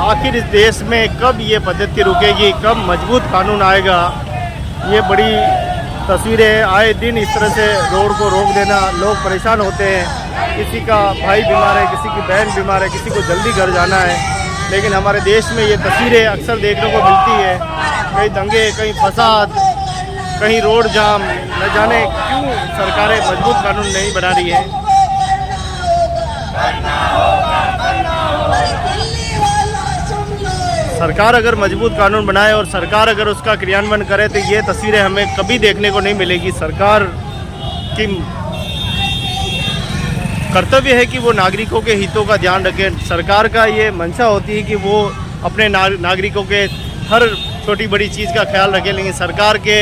A: आखिर इस देश में कब ये पद्धति रुकेगी, कब मजबूत कानून आएगा? ये बड़ी तस्वीरें हैं। आए दिन इस तरह से रोड को रोक देना, लोग परेशान होते हैं। किसी का भाई बीमार है, किसी की बहन बीमार है, किसी को जल्दी घर जाना है, लेकिन हमारे देश में ये तस्वीरें अक्सर देखने को मिलती है। कहीं दंगे, कहीं फसाद, कहीं रोड जाम। न जाने क्यों सरकारें मजबूत कानून नहीं बना रही है। सरकार अगर मजबूत कानून बनाए और सरकार अगर उसका क्रियान्वयन करे तो ये तस्वीरें हमें कभी देखने को नहीं मिलेगी। सरकार की कर्तव्य है कि वो नागरिकों के हितों का ध्यान रखें। सरकार का ये मंशा होती है कि वो अपने नागरिकों के हर छोटी बड़ी चीज़ का ख्याल रखें, लेकिन सरकार के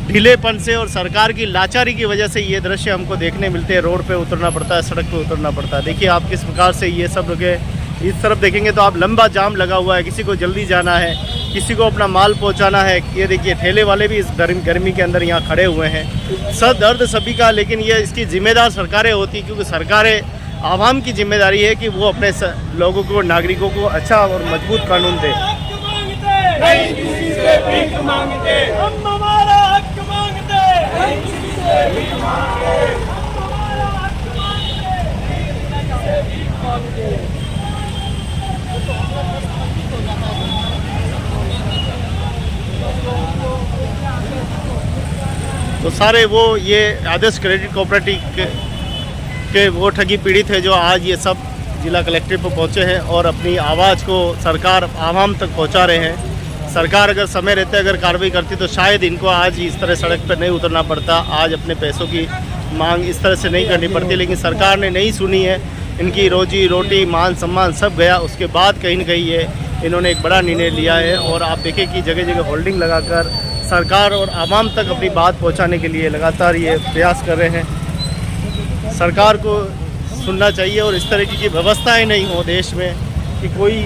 A: ढीलेपन से और सरकार की लाचारी की वजह से ये दृश्य हमको देखने मिलते हैं। रोड पे उतरना पड़ता है, सड़क पे उतरना पड़ता है। देखिए आप किस प्रकार से ये सब लोग इस तरफ देखेंगे तो आप लंबा जाम लगा हुआ है, किसी को जल्दी जाना है, किसी को अपना माल पहुंचाना है। ये देखिए ठेले वाले भी इस गर्मी के अंदर यहाँ खड़े हुए हैं। सब दर्द सभी का, लेकिन ये इसकी जिम्मेदार सरकारें होती, क्योंकि सरकारें आवाम की जिम्मेदारी है कि वो अपने लोगों को, नागरिकों को अच्छा और मजबूत कानून दे। तो सारे वो ये आदर्श क्रेडिट कोऑपरेटिव के वो ठगी पीड़ित है जो आज ये सब जिला कलेक्ट्रेट पर पहुँचे हैं और अपनी आवाज़ को सरकार आवाम तक पहुँचा रहे हैं। सरकार अगर समय रहते अगर कार्रवाई करती तो शायद इनको आज इस तरह सड़क पर नहीं उतरना पड़ता, आज अपने पैसों की मांग इस तरह से नहीं करनी पड़ती। लेकिन सरकार ने नहीं सुनी है, इनकी रोजी रोटी मान सम्मान सब गया। उसके बाद कहीं न कहीं ये इन्होंने एक बड़ा निर्णय लिया है और आप देखें कि जगह जगह होल्डिंग लगाकर सरकार और आवाम तक अपनी बात पहुंचाने के लिए लगातार ये प्रयास कर रहे हैं। सरकार को सुनना चाहिए और इस तरह की व्यवस्थाएं नहीं हो देश में कि कोई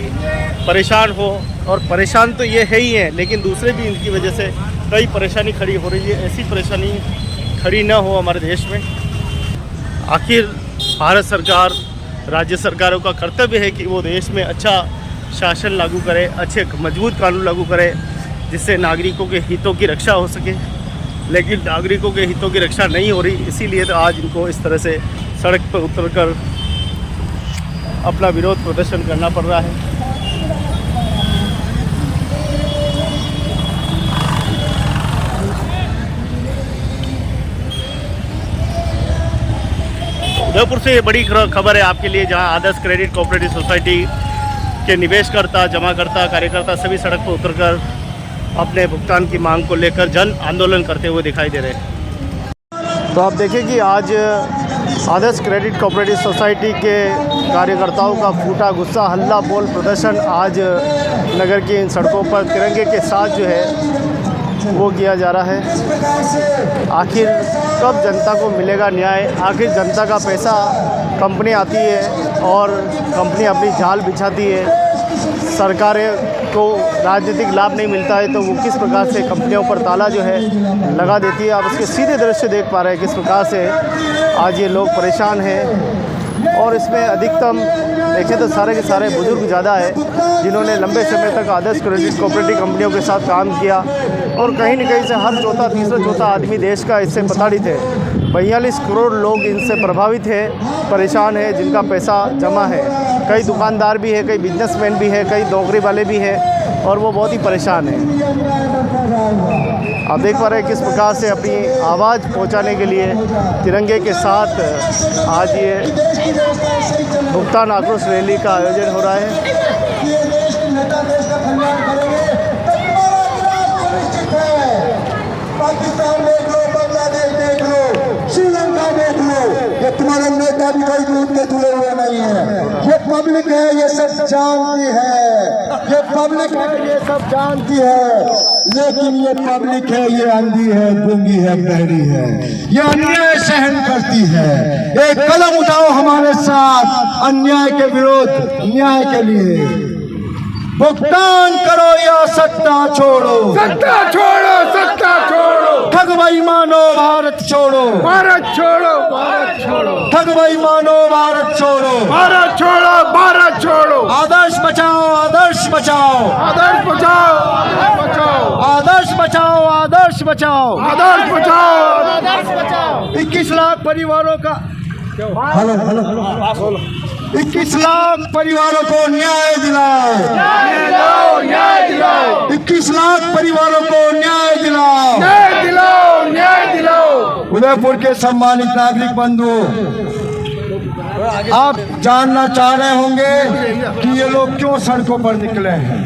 A: परेशान हो, और परेशान तो ये है ही है, लेकिन दूसरे भी इनकी वजह से कई परेशानी खड़ी हो रही है। ऐसी परेशानी खड़ी ना हो हमारे देश में। आखिर भारत सरकार, राज्य सरकारों का कर्तव्य है कि वो देश में अच्छा शासन लागू करे, अच्छे मजबूत कानून लागू करे, जिससे नागरिकों के हितों की रक्षा हो सके। लेकिन नागरिकों के हितों की रक्षा नहीं हो रही, इसीलिए तो आज इनको इस तरह से सड़क पर उतरकर अपना विरोध प्रदर्शन करना पड़ रहा है। उदयपुर से ये बड़ी खबर है आपके लिए, जहां आदर्श क्रेडिट कोऑपरेटिव सोसाइटी के निवेशकर्ता, जमाकर्ता, कार्यकर्ता सभी सड़क पर उतरकर अपने भुगतान की मांग को लेकर जन आंदोलन करते हुए दिखाई दे रहे हैं। तो आप देखें कि आज आदर्श क्रेडिट कोऑपरेटिव सोसाइटी के कार्यकर्ताओं का फूटा गुस्सा, हल्ला बोल प्रदर्शन आज नगर की इन सड़कों पर तिरंगे के साथ जो है वो किया जा रहा है। आखिर कब जनता को मिलेगा न्याय? आखिर जनता का पैसा कंपनी आती है और कंपनी अपनी जाल बिछाती है, सरकारें को राजनीतिक लाभ नहीं मिलता है तो वो किस प्रकार से कंपनियों पर ताला जो है लगा देती है। आप उसके सीधे दृश्य देख पा रहे हैं किस प्रकार से आज ये लोग परेशान हैं। और इसमें अधिकतम देखें तो सारे के सारे बुजुर्ग ज़्यादा है, जिन्होंने लंबे समय तक आदर्श क्रेडिट कोऑपरेटिव कंपनियों के साथ काम किया, और कहीं न कहीं से हर चौथा, तीसरा, चौथा आदमी देश का इससे प्रताड़ित है। 42 करोड़ लोग इनसे प्रभावित है, परेशान है, जिनका पैसा जमा है। कई दुकानदार भी है, कई बिजनेसमैन भी है, कई नौकरी वाले भी हैं, और वो बहुत ही परेशान हैं। आप देख पा रहे हैं किस प्रकार से अपनी आवाज़ पहुंचाने के लिए तिरंगे के साथ आज ये भुगतान आक्रोश रैली का आयोजन हो रहा है।
C: पाकिस्तान देख लो, बांग्लादेश देख लो, श्रीलंका देख लो, ये तुम्हारे नेता भी कोई दूध के धुले हुए नहीं है। ये पब्लिक है, ये सब जानती है, ये पब्लिक है, ये सब जानती है। लेकिन ये पब्लिक है, ये अंधी है, गूंगी है, बहरी है, ये अन्याय सहन करती है। एक कदम उठाओ हमारे साथ अन्याय के विरोध, न्याय के लिए। भुगतान करो या सत्ता छोड़ो, सत्ता छोड़ो, सत्ता छोड़ो। ठग बेईमानो भारत छोड़ो, भारत छोड़ो, भारत छोड़ो। ठग बेईमानो भारत छोड़ो, भारत छोड़ो, भारत छोड़ो। आदर्श बचाओ, आदर्श बचाओ, आदर्श बचाओ, आदर्श बचाओ, आदर्श बचाओ, आदर्श बचाओ, आदर्श बचाओ, आदर्श बचाओ। 21 लाख परिवारों का हेलो हेलो हेलो 21 लाख परिवारों को न्याय दिलाओ, न्याय दिलाओ, न्याय दिलाओ। 21 लाख परिवारों को न्याय दिलाओ, न्याय दिलाओ, न्याय दिलाओ। उदयपुर के सम्मानित नागरिक बंधु, आप जानना चाह रहे होंगे कि ये लोग क्यों सड़कों पर निकले हैं।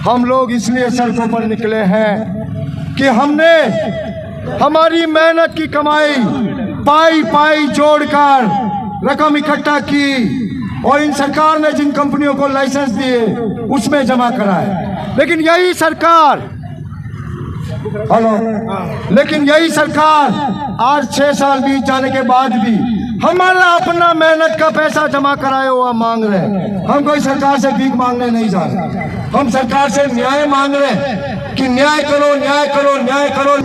C: हम लोग इसलिए सड़कों पर निकले हैं कि हमने हमारी मेहनत की कमाई पाई पाई जोड़कर रकम इकट्ठा की और इन सरकार ने जिन कंपनियों को लाइसेंस दिए उसमें जमा कराए। लेकिन यही सरकार हेलो, लेकिन यही सरकार आज 6 साल बीत जाने के बाद भी हमारा अपना मेहनत का पैसा जमा कराए हुआ मांग रहे हैं। हम कोई सरकार से भीख मांगने नहीं जा रहे, हम सरकार से न्याय मांग रहे हैं कि न्याय करो, न्याय करो, न्याय करो।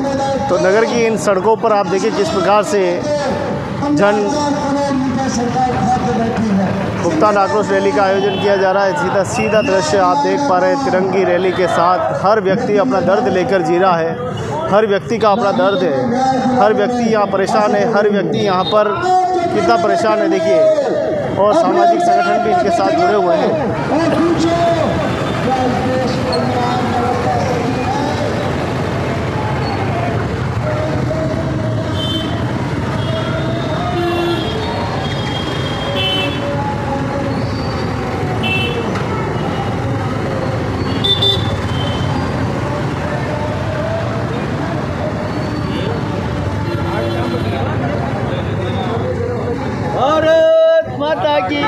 A: तो नगर की इन सड़कों पर आप देखिए किस प्रकार से जन भुगतान आक्रोश रैली का आयोजन किया जा रहा है। सीधा दृश्य आप देख पा रहे हैं, तिरंगी रैली के साथ हर व्यक्ति अपना दर्द लेकर जी रहा है। हर व्यक्ति का अपना दर्द है, हर व्यक्ति यहाँ परेशान है, हर व्यक्ति यहाँ पर कितना परेशान है देखिए, और सामाजिक संगठन भी इनके साथ जुड़े हुए हैं।
D: भारत माता की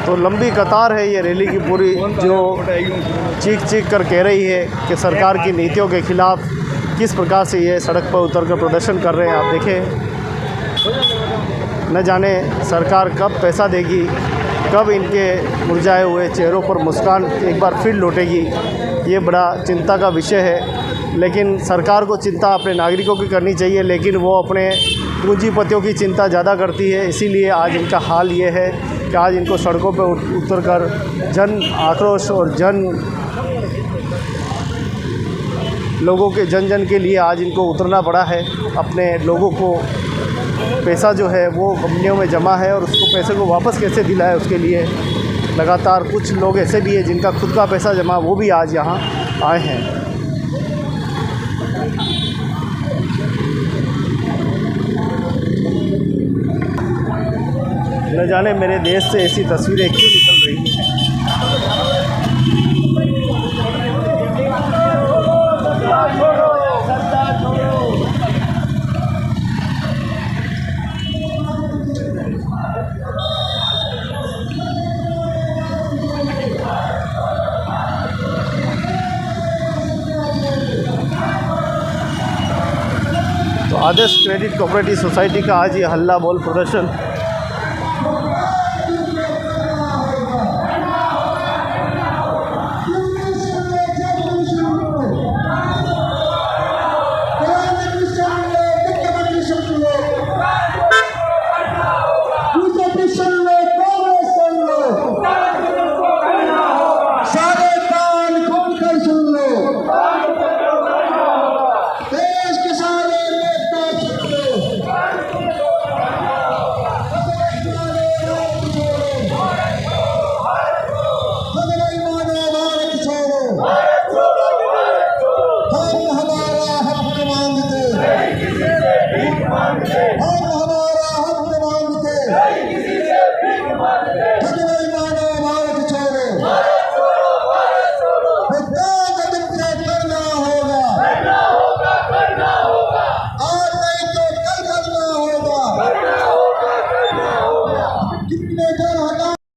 A: तो लंबी कतार है ये रैली की पूरी, जो चीख चीख कर कह रही है कि सरकार की नीतियों के खिलाफ किस प्रकार से ये सड़क पर उतरकर प्रदर्शन कर रहे हैं। आप देखें, न जाने सरकार कब पैसा देगी, कब इनके मुरझाए हुए चेहरों पर मुस्कान एक बार फिर लौटेगी। ये बड़ा चिंता का विषय है। लेकिन सरकार को चिंता अपने नागरिकों की करनी चाहिए, लेकिन वो अपने पूंजीपतियों की चिंता ज़्यादा करती है। इसीलिए आज इनका हाल ये है कि आज इनको सड़कों पर उतरकर जन आक्रोश और लोगों के जन के लिए आज इनको उतरना पड़ा है। अपने लोगों को पैसा जो है वो कंपनियों में जमा है और उसको पैसे को वापस कैसे दिलाए, उसके लिए लगातार कुछ लोग ऐसे भी हैं जिनका खुद का पैसा जमा, वो भी आज यहाँ आए हैं। न जाने मेरे देश से ऐसी तस्वीरें क्यों निकल रही हैं। तो आदर्श क्रेडिट कोऑपरेटिव सोसाइटी का आज ये हल्ला बोल प्रदर्शन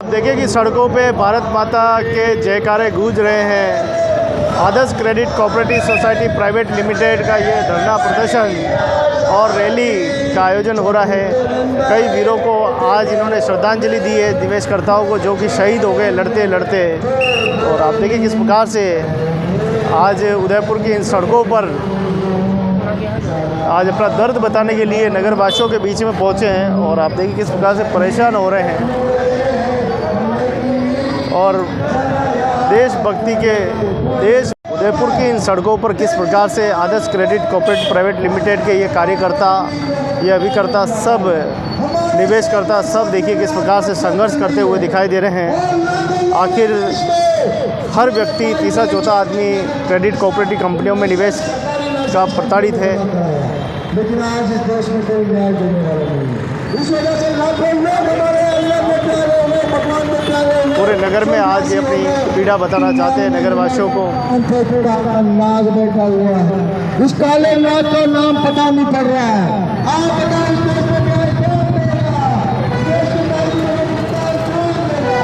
A: देखिए कि सड़कों पे भारत माता के जयकारे गूंज रहे हैं। Adarsh credit cooperative society private limited का ये धरना प्रदर्शन और रैली का आयोजन हो रहा है। कई वीरों को आज इन्होंने श्रद्धांजलि दी है, निवेशकर्ताओं को जो कि शहीद हो गए लड़ते लड़ते। और आप देखिए किस प्रकार से आज उदयपुर की इन सड़कों पर आज अपना दर्द बताने के लिए नगरवासियों के बीच में पहुंचे हैं। और आप देखिए किस प्रकार से परेशान हो रहे हैं और देशभक्ति के देश उदयपुर की इन सड़कों पर किस प्रकार से आदर्श क्रेडिट कोऑपरेटिव प्राइवेट लिमिटेड के ये कार्यकर्ता, ये अभिकर्ता, सब निवेशकर्ता सब देखिए किस प्रकार से संघर्ष करते हुए दिखाई दे रहे हैं। आखिर हर व्यक्ति, तीसरा चौथा आदमी क्रेडिट कोऑपरेटिव कंपनियों में निवेश का प्रताड़ित है।
C: लेकिन आज इस देश में कोई न्याय देने वाला नहीं है। इस वजह से लाखों लोग हमारे अल्लाह में प्यारे हुए, भगवान में प्यारे हुए
A: पूरे नगर में आज ये अपनी पीड़ा बताना चाहते हैं नगरवासियों को।
C: नाग बैठा हुआ है, इस काले नाग का नाम पता नहीं पड़ रहा है। आप बताएं इस देश में क्या कौन देगा? देश की नागरिक को अधिकार कौन देगा?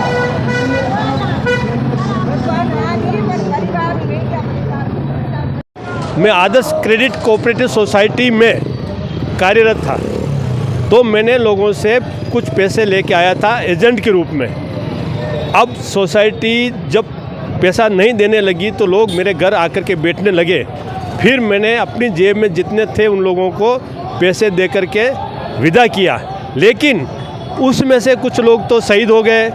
L: मैं आदर्श क्रेडिट कोऑपरेटिव सोसाइटी में कार्यरत था, तो मैंने लोगों से कुछ पैसे लेके आया था एजेंट के रूप में। अब सोसाइटी जब पैसा नहीं देने लगी तो लोग मेरे घर आकर के बैठने लगे। फिर मैंने अपनी जेब में जितने थे उन लोगों को पैसे दे कर के विदा किया, लेकिन उसमें से कुछ लोग तो शहीद हो गए।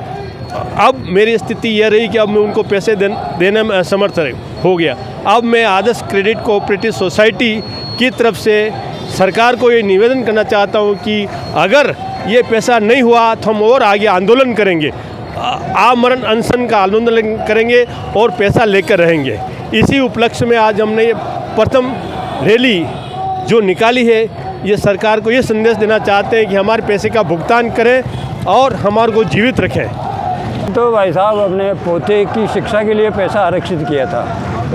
L: अब मेरी स्थिति यह रही कि अब मैं उनको पैसे देने में असमर्थ हो गया। अब मैं आदर्श क्रेडिट कोऑपरेटिव सोसाइटी की तरफ से सरकार को ये निवेदन करना चाहता हूँ कि अगर ये पैसा नहीं हुआ तो हम और आगे आंदोलन करेंगे, आमरण अनशन का आंदोलन करेंगे और पैसा लेकर रहेंगे। इसी उपलक्ष्य में आज हमने ये प्रथम रैली जो निकाली है, ये सरकार को ये संदेश देना चाहते हैं कि हमारे पैसे का भुगतान करें और हमारे को जीवित रखें।
M: तो भाई साहब अपने पोते की शिक्षा के लिए पैसा आरक्षित किया था,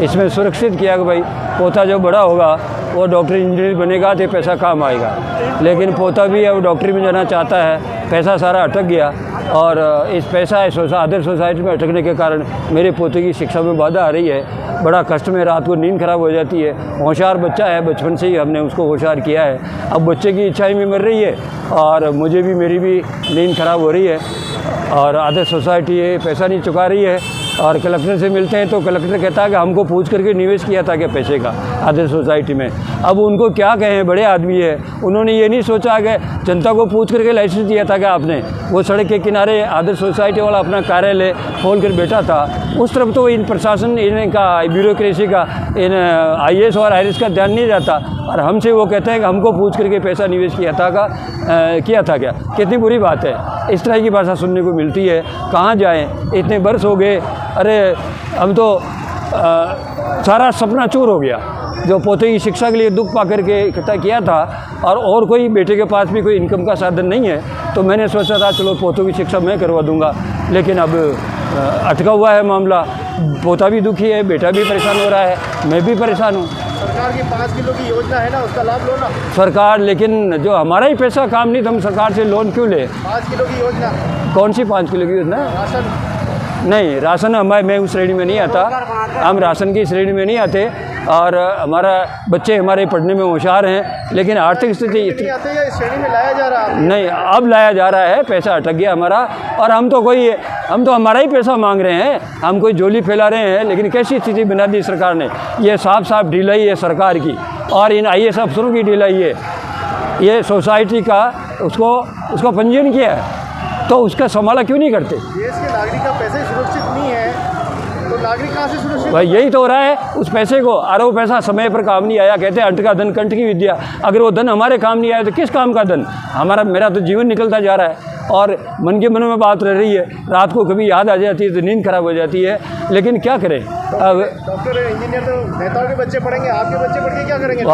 M: इसमें सुरक्षित किया कि भाई पोता जो बड़ा होगा वो डॉक्टर इंजीनियर बनेगा तो पैसा काम आएगा। लेकिन पोता भी अब डॉक्टरी में जाना चाहता है, पैसा सारा अटक गया और इस पैसा आदर्श सोसाइटी में अटकने के कारण मेरे पोते की शिक्षा में बाधा आ रही है। बड़ा कष्ट में रात को नींद खराब हो जाती है। होशियार बच्चा है, बचपन से ही हमने उसको होशियार किया है। अब बच्चे की इच्छाएं भी मर रही है और मुझे भी मेरी भी नींद खराब हो रही है और आदर्श सोसाइटी ये पैसा नहीं चुका रही है। और कलेक्टर से मिलते हैं तो कलेक्टर कहता है कि हमको पूछ करके निवेश किया था क्या पैसे का आदर्श सोसाइटी में। अब उनको क्या कहें, बड़े आदमी है, उन्होंने ये नहीं सोचा कि जनता को पूछ करके लाइसेंस दिया था क्या आपने। वो सड़क के किनारे आदर्श सोसाइटी वाला अपना कार्यालय खोल कर बैठा था, उस तरफ तो इन प्रशासन इनका ब्यूरोक्रेसी का इन IAS और IRS का ध्यान नहीं रहता और हमसे वो कहते हैं कि हमको पूछ करके पैसा निवेश किया था क्या। कितनी बुरी बात है, इस तरह की भाषा सुनने को मिलती है। कहाँ जाएं, इतने बरस हो गए, अरे हम तो सारा सपना चूर हो गया जो पोते की शिक्षा के लिए दुख पा करके इकट्ठा किया था और कोई बेटे के पास भी कोई इनकम का साधन नहीं है। तो मैंने सोचा था चलो पोतों की शिक्षा मैं करवा दूंगा, लेकिन अब अटका हुआ है मामला। पोता भी दुखी है, बेटा भी परेशान हो रहा है, मैं भी परेशान हूँ।
A: सरकार की 5 किलो की योजना है ना, उसका लाभ लो ना।
M: सरकार, लेकिन जो हमारा ही पैसा काम नहीं तो हम सरकार से लोन क्यों ले।
A: 5 किलो की योजना
M: कौन सी 5 किलो की योजना?
A: राशन
M: नहीं, राशन मैं उस श्रेणी में नहीं आता, हम राशन की श्रेणी में नहीं आते और हमारा बच्चे हमारे पढ़ने में होशियार हैं, लेकिन आर्थिक स्थिति
A: नहीं आते या इस श्रेणी में लाया जा रहा है?
M: नहीं, अब लाया जा रहा है, पैसा अटक गया हमारा और हम तो हमारा ही पैसा मांग रहे हैं, हम कोई झोली फैला रहे हैं। लेकिन कैसी स्थिति बना दी सरकार ने, ये साफ ढिलाई है सरकार की और इन IAS अफसरों की ढिलाई है। ये सोसाइटी का उसको पंजीयन किया है तो उसका संभाला क्यों नहीं करते।
A: देश के नागरिक का पैसे सुरक्षित नहीं है तो नागरिक कहाँ से सुरक्षित?
M: भाई यही तो हो रहा है, उस पैसे को वो पैसा समय पर काम नहीं आया। कहते हैं अंट का धन कंठ की विद्या, अगर वो धन हमारे काम नहीं आया तो किस काम का धन? मेरा तो जीवन निकलता जा रहा है और मन के मन में बात रह रही है। रात को कभी याद आ जाती है तो नींद खराब हो जाती है, लेकिन क्या करें। अब
A: डॉक्टर इंजीनियर तो नेताओं के बच्चे पढ़ेंगे, आपके बच्चे पढ़ के क्या करेंगे?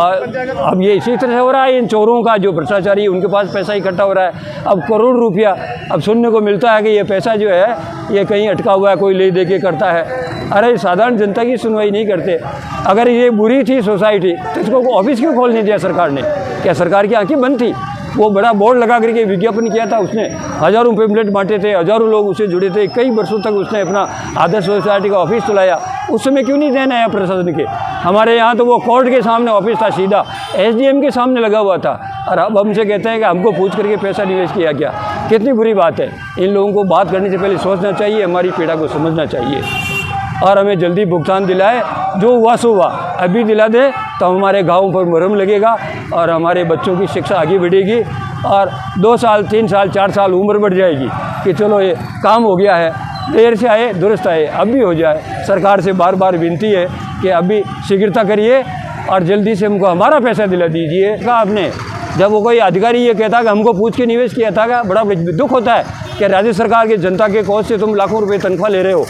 M: अब ये इसी तरह से हो रहा है। इन चोरों का जो भ्रष्टाचारी है उनके पास पैसा इकट्ठा हो रहा है। अब करोड़ रुपया अब सुनने को मिलता है कि ये पैसा जो है ये कहीं अटका हुआ है, कोई ले दे के करता है। अरे साधारण जनता की सुनवाई नहीं करते। अगर ये बुरी थी सोसाइटी तो इसको ऑफिस क्यों खोलने दिया सरकार ने? क्या सरकार की आंखें बंद थी? वो बड़ा बोर्ड लगा करके विज्ञापन किया था, उसने हज़ारों पेम्पलेट बांटे थे, हज़ारों लोग उससे जुड़े थे। कई वर्षों तक उसने अपना आदर्श सोसाइटी का ऑफिस चलाया। उस समय क्यों नहीं देना है प्रशासन के? हमारे यहाँ तो वो कोर्ट के सामने ऑफिस था, सीधा SDM के सामने लगा हुआ था और अब हमसे कहते हैं कि हमको पूछ करके पैसा निवेश किया क्या। कितनी बुरी बात है। इन लोगों को बात करने से पहले सोचना चाहिए, हमारी पीड़ा को समझना चाहिए और हमें जल्दी भुगतान दिलाए। जो हुआ सो हुआ, अभी दिला दे तो हमारे गाँव पर मरहम लगेगा और हमारे बच्चों की शिक्षा आगे बढ़ेगी और 2 साल 3 साल 4 साल उम्र बढ़ जाएगी कि चलो ये काम हो गया है, देर से आए दुरुस्त आए, अब भी हो जाए। सरकार से बार बार विनती है कि अभी शीघ्रता करिए और जल्दी से हमको हमारा पैसा दिला दीजिए। कहा आपने, जब वो कोई अधिकारी ये कहता कि हमको पूछ के निवेश किया था, बड़ा दुख होता है कि राज्य सरकार की जनता के कोष से तुम लाखों रुपये तनख्वाह ले रहे हो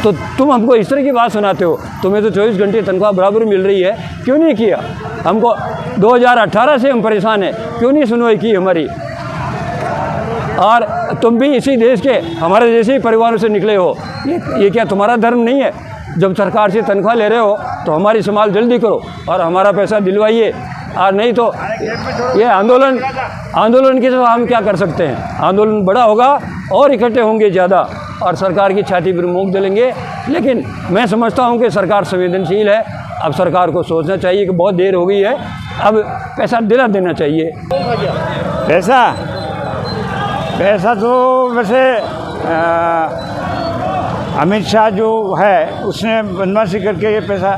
M: तो तुम हमको इस तरह की बात सुनाते हो। तुम्हें तो 24 घंटे तनख्वाह बराबर मिल रही है, क्यों नहीं किया? हमको 2018 से हम परेशान हैं, क्यों नहीं सुनवाई की हमारी? और तुम भी इसी देश के हमारे जैसे ही परिवारों से निकले हो, ये क्या तुम्हारा धर्म नहीं है? जब सरकार से तनख्वाह ले रहे हो तो हमारी संभाल जल्दी करो और हमारा पैसा दिलवाइए, और नहीं तो ये आंदोलन के तो हम क्या कर सकते हैं? आंदोलन बड़ा होगा और इकट्ठे होंगे ज़्यादा और सरकार की छाती पर मूक डालेंगे। लेकिन मैं समझता हूँ कि सरकार संवेदनशील है, अब सरकार को सोचना चाहिए कि बहुत देर हो गई है, अब पैसा दिला देना चाहिए।
N: पैसा तो वैसे अमित शाह जो है उसने बदमाशी करके ये पैसा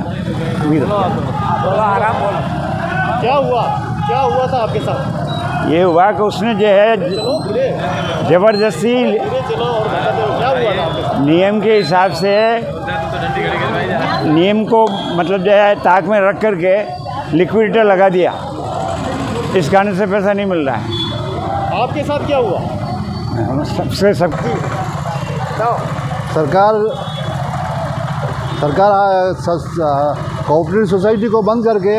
A: क्या हुआ था आपके साथ?
N: ये हुआ कि उसने जो है ज़बरदस्ती नियम के हिसाब से नियम को मतलब जो है ताक में रख करके लिक्विडिटी लगा दिया, इस कारण से पैसा नहीं मिल रहा है।
A: आपके साथ क्या हुआ?
N: सब
C: सरकार कोऑपरेटिव सोसाइटी को बंद करके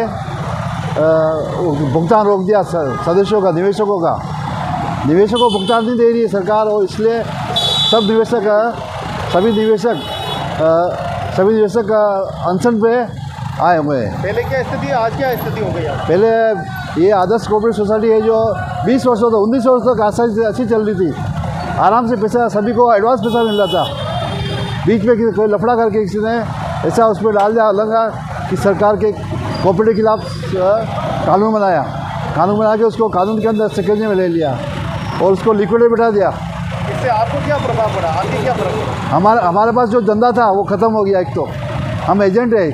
C: भुगतान रोक दिया सदस्यों का, निवेशकों को भुगतान नहीं दे रही है सरकार, और इसलिए सभी निवेशक अनशन पे आए हुए हैं।
A: पहले क्या स्थिति है, आज क्या स्थिति हो गई?
C: पहले ये आदर्श कोऑपरेटिव सोसाइटी है जो 20 वर्षों तक 19 वर्षों तक अच्छी चल रही थी, आराम से पैसा सभी को एडवांस पैसा मिल रहा था। बीच में कोई लफड़ा करके किसी ने ऐसा उस पर डाल दिया लगा कि सरकार के कोऑपरेटिव के खिलाफ कानून बना के उसको कानून के अंदर सिकंजे में ले लिया और उसको लिक्विडेट बिठा दिया।
A: इससे आपको क्या प्रभाव पड़ा? आपकी क्या प्रभाव?
C: हमारे पास जो धंधा था वो ख़त्म हो गया। एक तो हम एजेंट है,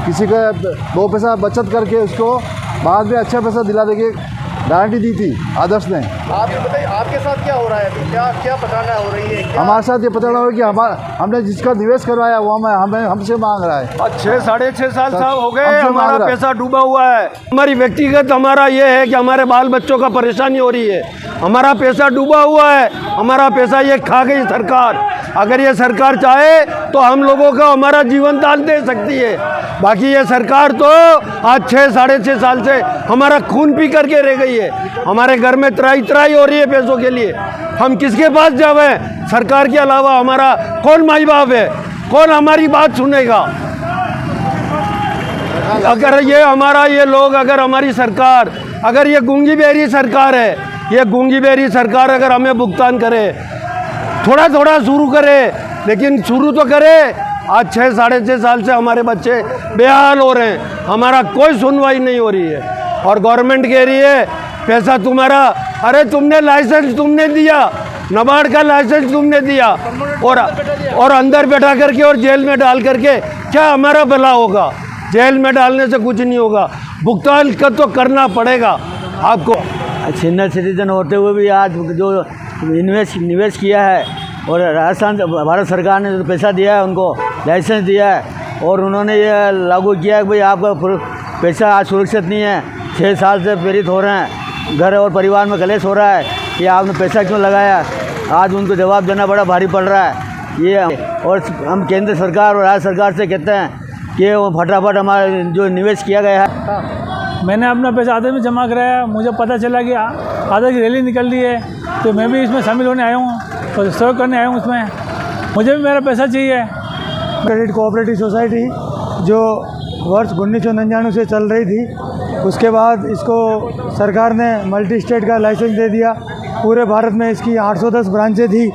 C: किसी का 2 पैसा बचत करके उसको बाद में अच्छा पैसा दिला देंगे गारंटी दी थी आदर्श ने।
A: आप ये बताइए आपके साथ क्या हो रहा है अभी? क्या पताना हो रही है?
C: हमारे साथ ये पता लगा कि हमने जिसका निवेश करवाया वो हमसे मांग रहा है।
L: 6-6.5 साल हो गए हमारा पैसा डूबा हुआ है। हमारी व्यक्तिगत हमारा ये है कि हमारे बाल बच्चों का परेशानी हो रही है, हमारा पैसा डूबा हुआ है, हमारा पैसा ये खा गई सरकार। अगर ये सरकार चाहे तो हम लोगों का हमारा जीवन दान दे सकती है, बाकी ये सरकार तो आज 6-6.5 साल से हमारा खून पी करके रह गई है। हमारे घर में त्राई हो रही है पैसों के लिए, हम किसके पास जावे? सरकार के अलावा हमारा कौन माई बाप है? कौन हमारी बात सुनेगा? अगर ये हमारा ये लोग अगर हमारी सरकार अगर ये गूंगी बेरी सरकार है, ये गूंगी बेरी सरकार अगर हमें भुगतान करे, थोड़ा शुरू करे, लेकिन शुरू तो करे। आज 6-6.5 साल से हमारे बच्चे बेहाल हो रहे हैं, हमारा कोई सुनवाई नहीं हो रही है और गवर्नमेंट कह रही है पैसा तुम्हारा, अरे तुमने लाइसेंस तुमने दिया, नाबार्ड का लाइसेंस तुमने दिया और अंदर बैठा करके और जेल में डाल करके क्या हमारा भला होगा? जेल में डालने से कुछ नहीं होगा, भुगतान का तो करना पड़ेगा आपको।
D: सीनियर सिटीजन होते हुए भी आज जो निवेश किया है और राजस्थान भारत सरकार ने जो पैसा दिया है, उनको लाइसेंस दिया है और उन्होंने ये लागू किया है कि भाई आपका पैसा आज सुरक्षित नहीं है, 6 साल से पीड़ित हो रहे हैं, घर और परिवार में कलेश हो रहा है कि आपने पैसा क्यों लगाया। आज उनको जवाब देना बड़ा भारी पड़ रहा है ये। और हम केंद्र सरकार और राज्य सरकार से कहते हैं कि वो फटाफट हमारा जो निवेश किया गया है।
I: मैंने अपना पैसा आधे में जमा कराया, मुझे पता चला कि आधा की रैली निकल रही है, तो मैं भी इसमें शामिल होने आया हूँ और सहयोग करने आया हूँ उसमें। मुझे भी मेरा पैसा चाहिए।
K: क्रेडिट कोऑपरेटिव सोसाइटी जो वर्ष 1999 से चल रही थी, उसके बाद इसको सरकार ने मल्टी स्टेट का लाइसेंस दे दिया। पूरे भारत में इसकी 810 ब्रांचें थी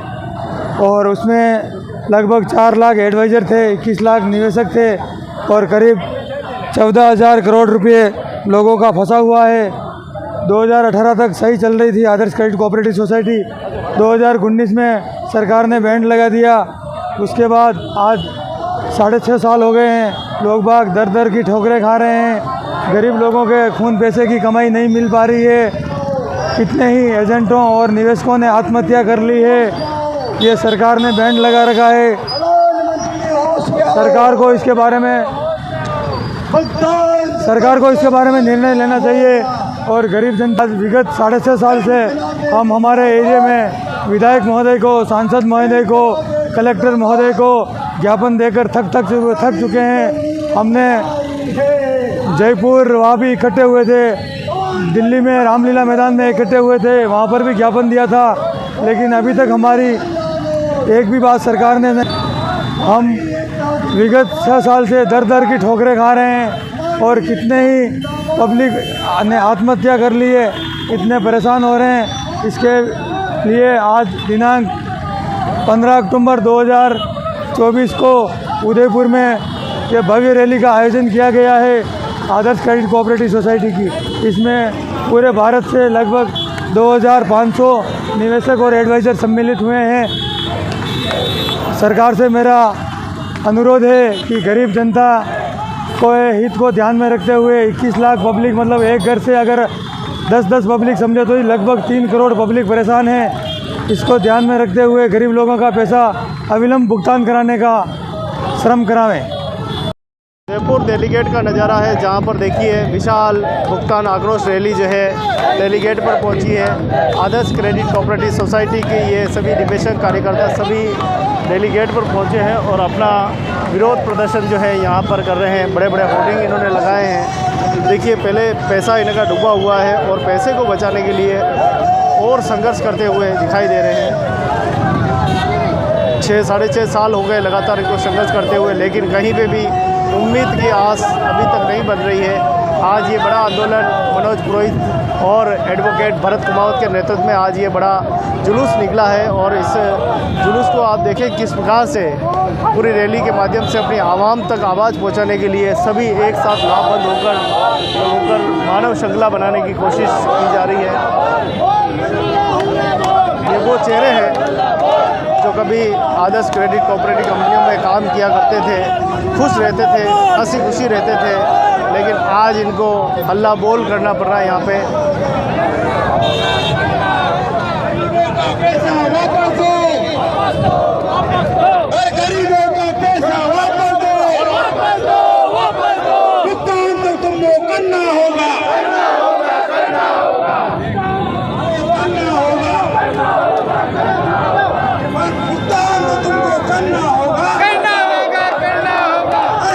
K: और उसमें लगभग 4 लाख एडवाइज़र थे, 21 लाख निवेशक थे और करीब 14,000 करोड़ रुपए लोगों का फंसा हुआ है। 2018 तक सही चल रही थी आदर्श क्रेडिट कोऑपरेटिव सोसाइटी। 2019 में सरकार ने बैंड लगा दिया। उसके बाद आज 6.5 साल हो गए हैं, लोग बाग दर की ठोकरें खा रहे हैं, गरीब लोगों के खून पैसे की कमाई नहीं मिल पा रही है। कितने ही एजेंटों और निवेशकों ने आत्महत्या कर ली है। ये सरकार ने बैंड लगा रखा है। सरकार को इसके बारे में निर्णय लेना चाहिए और गरीब जनता विगत 6.5 साल से हम हमारे एरिया में विधायक महोदय को, सांसद महोदय को, कलेक्टर महोदय को ज्ञापन देकर थक चुके हैं। हमने जयपुर वहाँ भी इकट्ठे हुए थे, दिल्ली में रामलीला मैदान में इकट्ठे हुए थे, वहाँ पर भी ज्ञापन दिया था, लेकिन अभी तक हमारी एक भी बात सरकार ने नहीं। हम विगत 6 साल से दर दर की ठोकरें खा रहे हैं और कितने ही पब्लिक ने आत्महत्या कर ली है, इतने परेशान हो रहे हैं। इसके लिए आज दिनांक 15 अक्टूबर 2024 को उदयपुर में ये भव्य रैली का आयोजन किया गया है आदर्श क्रेडिट कोऑपरेटिव सोसाइटी की। इसमें पूरे भारत से लगभग 2500 निवेशक और एडवाइज़र सम्मिलित हुए हैं। सरकार से मेरा अनुरोध है कि गरीब जनता को हित को ध्यान में रखते हुए 21 लाख पब्लिक, मतलब एक घर से अगर 10-10 पब्लिक समझे तो ही लगभग 3 करोड़ पब्लिक परेशान है। इसको ध्यान में रखते हुए गरीब लोगों का पैसा अविलंब भुगतान कराने का श्रम करावें।
A: जयपुर डेलीगेट का नज़ारा है, जहां पर देखिए विशाल भुगतान आक्रोश रैली जो है डेलीगेट पर पहुंची है। आदर्श क्रेडिट कोऑपरेटिव सोसाइटी के ये सभी निवेशक कार्यकर्ता सभी डेलीगेट पर पहुंचे हैं और अपना विरोध प्रदर्शन जो है यहाँ पर कर रहे हैं। बड़े बड़े होर्डिंग इन्होंने लगाए हैं। देखिए पहले पैसा इनका डूबा हुआ है और पैसे को बचाने के लिए और संघर्ष करते हुए दिखाई दे रहे हैं। 6 साढ़े 6 साल हो गए लगातार इनको संघर्ष करते हुए, लेकिन कहीं पे भी उम्मीद की आस अभी तक नहीं बन रही है। आज ये बड़ा आंदोलन मनोज पुरोहित और एडवोकेट भरत कुमावत के नेतृत्व में आज ये बड़ा जुलूस निकला है और इस जुलूस को आप देखें किस प्रकार से पूरी रैली के माध्यम से अपनी आवाम तक आवाज़ पहुंचाने के लिए सभी एक साथ लाभबंद होकर मानव श्रृंखला बनाने की कोशिश की जा रही है। ये वो चेहरे हैं जो कभी आदर्श क्रेडिट कोऑपरेटिव कंपनियों में काम किया करते थे, खुश रहते थे, हंसी खुशी रहते थे, लेकिन आज इनको हल्ला बोल करना पड़ रहा है यहाँ पे।
C: गरीबों का पैसा वापस दो, भुगतान तो तुमको करना होगा, भुगतान तो तुमको करना होगा।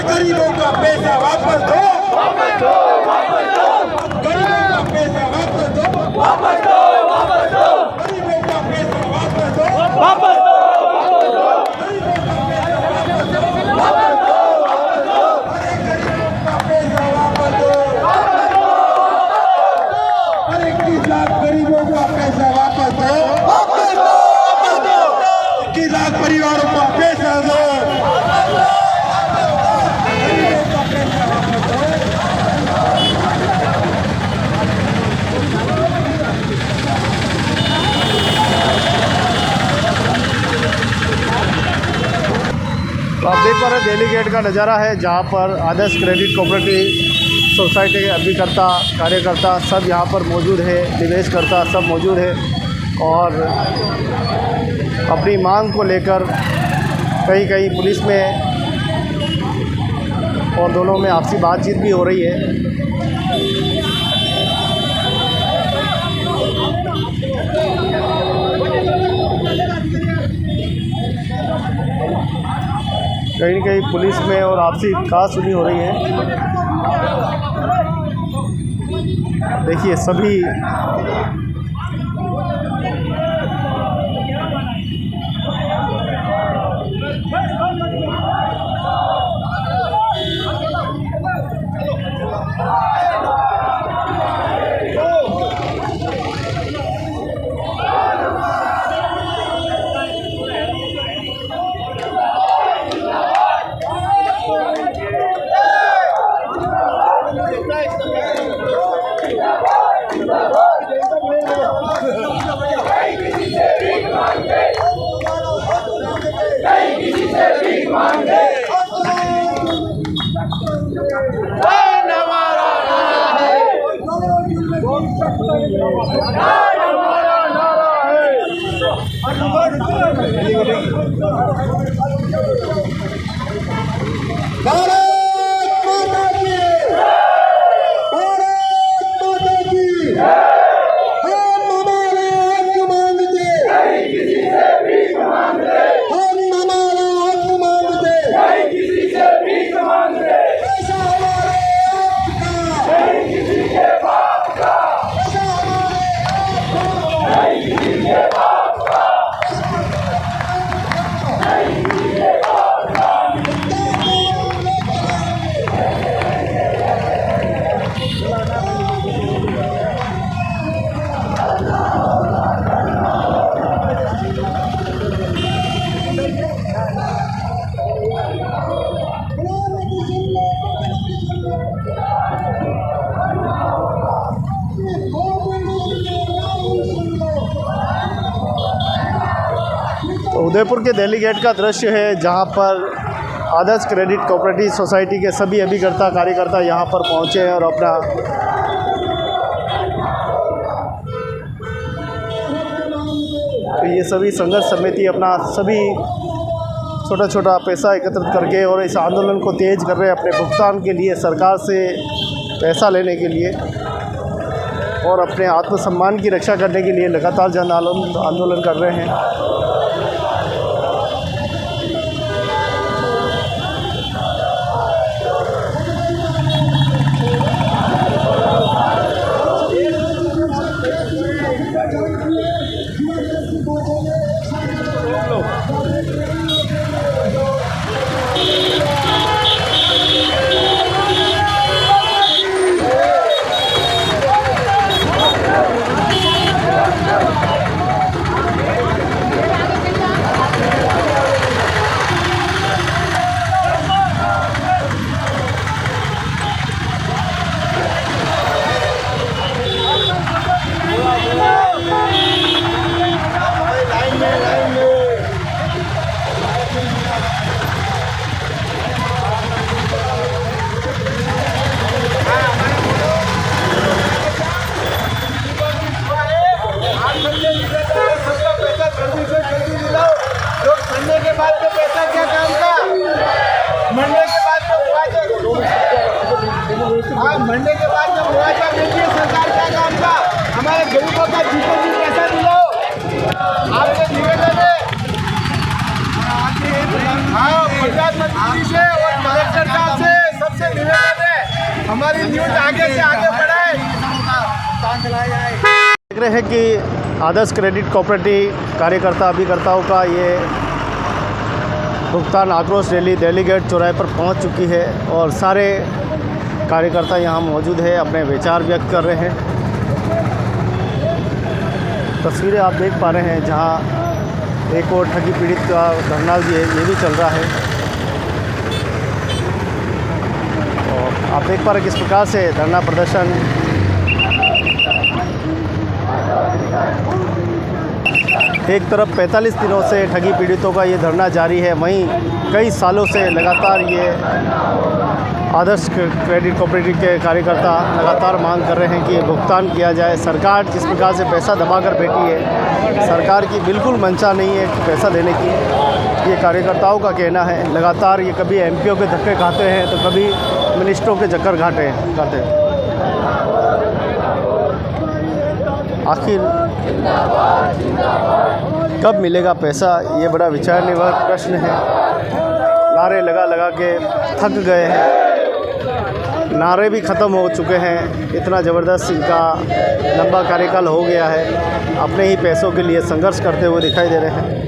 C: गरीबों का पैसा वापस दो, गरीबों का पैसा वापस दो, गरीबों का पैसा वापस दो। गरीबों का पैसा वापस दो, 21 लाख परिवारों का पैसा दो।
A: तो आप देख पा रहे हैं डेलीगेट का नज़ारा है, जहाँ पर आदर्श क्रेडिट कोऑपरेटिव सोसाइटी के अभिकर्ता कार्यकर्ता सब यहाँ पर मौजूद है, निवेशकर्ता सब मौजूद है और अपनी मांग को लेकर कहीं पुलिस में और दोनों में आपसी बातचीत भी हो रही है। कहीं पुलिस में और आपसी कहा-सुनी हो रही है। देखिए सभी उदयपुर के दिल्ली गेट का दृश्य है, जहां पर आदर्श क्रेडिट कोऑपरेटिव सोसाइटी के सभी अभिकर्ता कार्यकर्ता यहां पर पहुंचे हैं और अपना तो ये सभी संघर्ष समिति अपना सभी छोटा छोटा पैसा एकत्रित करके और इस आंदोलन को तेज कर रहे हैं अपने भुगतान के लिए, सरकार से पैसा लेने के लिए और अपने आत्मसम्मान की रक्षा करने के लिए लगातार जन आंदोलन कर रहे हैं।
K: मंडे के बाद जब मुआवजा दीजिए सरकार क्या काम का, हमारे गरीबों का जीते जी पैसा दिलाओ। आपसे निवेदन है, हाँ, पंचायत मंत्री से और कलेक्टर साहब से सबसे निवेदन है, हमारी न्यूज आगे से आगे बढ़ाए।
A: देख रहे हैं कि आदर्श क्रेडिट कोऑपरेटिव कार्यकर्ता अभिकर्ताओं का ये भुगतान आक्रोश रैली दिल्ली गेट चौराहे पर पहुंच चुकी है और सारे कार्यकर्ता यहां मौजूद है, अपने विचार व्यक्त कर रहे हैं। तस्वीरें आप देख पा रहे हैं, जहां एक और ठगी पीड़ित का धरना ये भी चल रहा है और आप देख पा रहे हैं किस प्रकार से धरना प्रदर्शन एक तरफ 45 दिनों से ठगी पीड़ितों का ये धरना जारी है, वहीं कई सालों से लगातार ये आदर्श क्रेडिट कोऑपरेटिव के कार्यकर्ता लगातार मांग कर रहे हैं कि भुगतान किया जाए। सरकार जिस प्रकार से पैसा दबाकर बैठी है, सरकार की बिल्कुल मंशा नहीं है पैसा देने की, ये कार्यकर्ताओं का कहना है। लगातार ये कभी एमपीओ के धक्के खाते हैं तो कभी मिनिस्टरों के चक्कर खाते हैं। आखिर कब मिलेगा पैसा, ये बड़ा विचारने वाला प्रश्न है। नारे लगा लगा के थक गए हैं, नारे भी ख़त्म हो चुके हैं, इतना ज़बरदस्त इनका लंबा कार्यकाल हो गया है, अपने ही पैसों के लिए संघर्ष करते हुए दिखाई दे रहे हैं।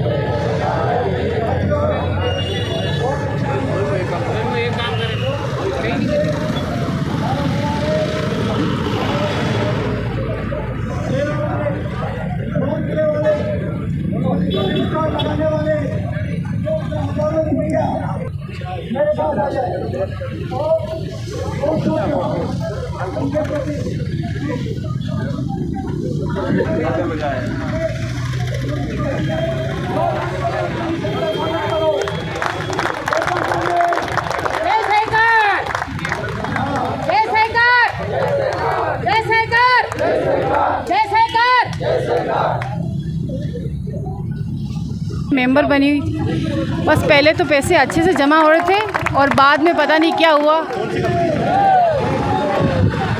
J: मेंबर बनी हुई थी, बस पहले तो पैसे अच्छे से जमा हो रहे थे और बाद में पता नहीं क्या हुआ।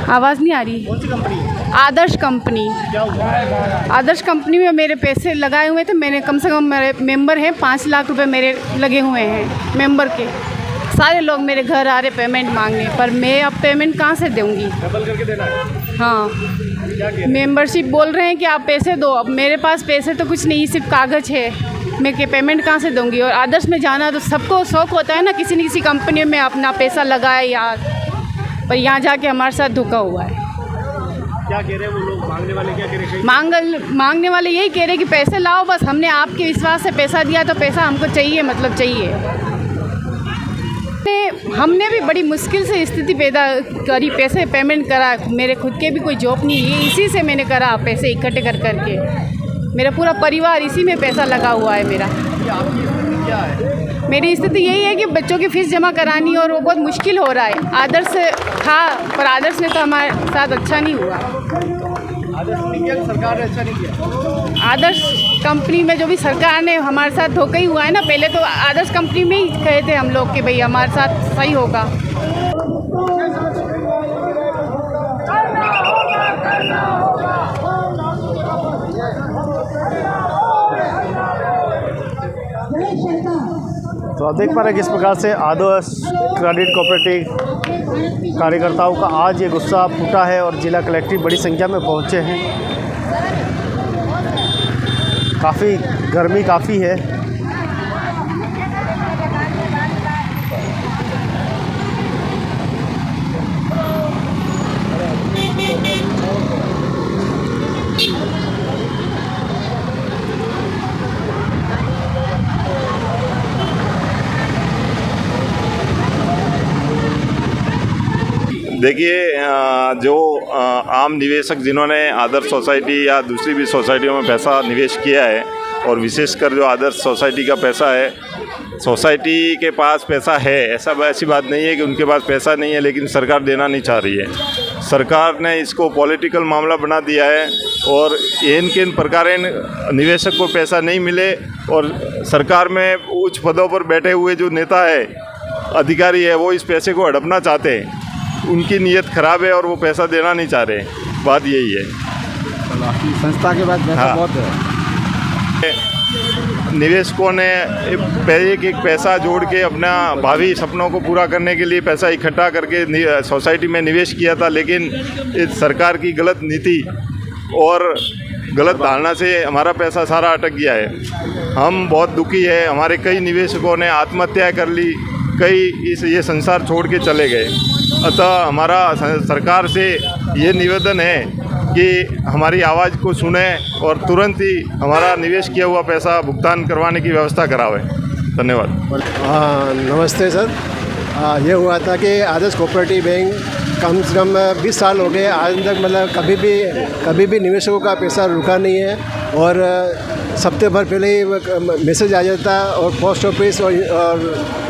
J: आवाज़ नहीं आ रही। आदर्श कंपनी। आदर्श कंपनी में मेरे पैसे लगाए हुए थे, मैंने कम से कम मेरे मेंबर हैं 5 लाख रुपए मेरे लगे हुए हैं मेंबर के। सारे लोग मेरे घर आ रहे पेमेंट मांगने, पर मैं अब पेमेंट कहाँ से दूँगी?
A: डबल करके देना है।
J: हाँ, मेंबरशिप बोल रहे हैं कि आप पैसे दो, अब मेरे पास पैसे तो कुछ नहीं, सिर्फ कागज़ है, मैं के पेमेंट कहाँ से दूँगी? और आदर्श में जाना तो सबको शौक़ होता है ना, किसी न किसी कंपनी में अपना पैसा लगाए यार, पर यहाँ जाके हमारे साथ धोखा हुआ है।
A: क्या कह रहे हैं वो लोग, मांगने वाले क्या कह रहे हैं?
J: मांगने वाले यही कह रहे हैं कि पैसे लाओ, बस हमने आपके विश्वास से पैसा दिया तो पैसा हमको चाहिए, मतलब चाहिए। हमने भी बड़ी मुश्किल से स्थिति पैदा करी, पैसे पेमेंट करा, मेरे खुद के भी कोई जॉब नहीं है, इसी से मैंने करा पैसे इकट्ठे कर करके, मेरा पूरा परिवार इसी में पैसा लगा हुआ है मेरा।
A: आपकी स्थिति क्या है?
J: मेरी स्थिति यही है कि बच्चों की फ़ीस जमा करानी और वो बहुत मुश्किल हो रहा है। आदर्श था पर आदर्श ने तो हमारे साथ अच्छा नहीं हुआ।
A: आदर्श ने किया, सरकार ने अच्छा नहीं किया।
J: आदर्श कंपनी में जो भी सरकार ने हमारे साथ धोखा ही हुआ है ना। पहले तो आदर्श कंपनी में ही कहे थे हम लोग कि भाई हमारे साथ सही होगा।
A: तो आप देख पा रहे हैं किस प्रकार से आदर्श क्रेडिट कोऑपरेटिव कार्यकर्ताओं का आज ये गुस्सा फूटा है और जिला कलेक्टर बड़ी संख्या में पहुंचे हैं। काफ़ी गर्मी काफ़ी है।
O: देखिए, जो आम निवेशक जिन्होंने आदर्श सोसाइटी या दूसरी भी सोसाइटियों में पैसा निवेश किया है और विशेषकर जो आदर्श सोसाइटी का पैसा है, सोसाइटी के पास पैसा है, ऐसी बात नहीं है कि उनके पास पैसा नहीं है, लेकिन सरकार देना नहीं चाह रही है। सरकार ने इसको पॉलिटिकल मामला बना दिया है और किन प्रकार निवेशक को पैसा नहीं मिले और सरकार में उच्च पदों पर बैठे हुए जो नेता है, अधिकारी है, वो इस पैसे को हड़पना चाहते हैं। उनकी नीयत ख़राब है और वो पैसा देना नहीं चाह रहे। बात यही है।
N: संस्था के बाद पैसा बहुत है।
O: निवेशकों ने एक पैसा जोड़ के अपना भावी सपनों को पूरा करने के लिए पैसा इकट्ठा करके सोसाइटी में निवेश किया था, लेकिन इस सरकार की गलत नीति और गलत धारणा से हमारा पैसा सारा अटक गया है। हम बहुत दुखी है। हमारे कई निवेशकों ने आत्महत्या कर ली, कई ये संसार छोड़ के चले गए। अतः हमारा सरकार से ये निवेदन है कि हमारी आवाज़ को सुने और तुरंत ही हमारा निवेश किया हुआ पैसा भुगतान करवाने की व्यवस्था करावे। धन्यवाद।
P: नमस्ते सर। ये हुआ था कि आदर्श कोऑपरेटिव बैंक कम से कम 20 साल हो गए, आज तक मतलब कभी भी निवेशकों का पैसा रुका नहीं है और हफ्ते भर पहले ही मैसेज आ जाता और पोस्ट ऑफिस और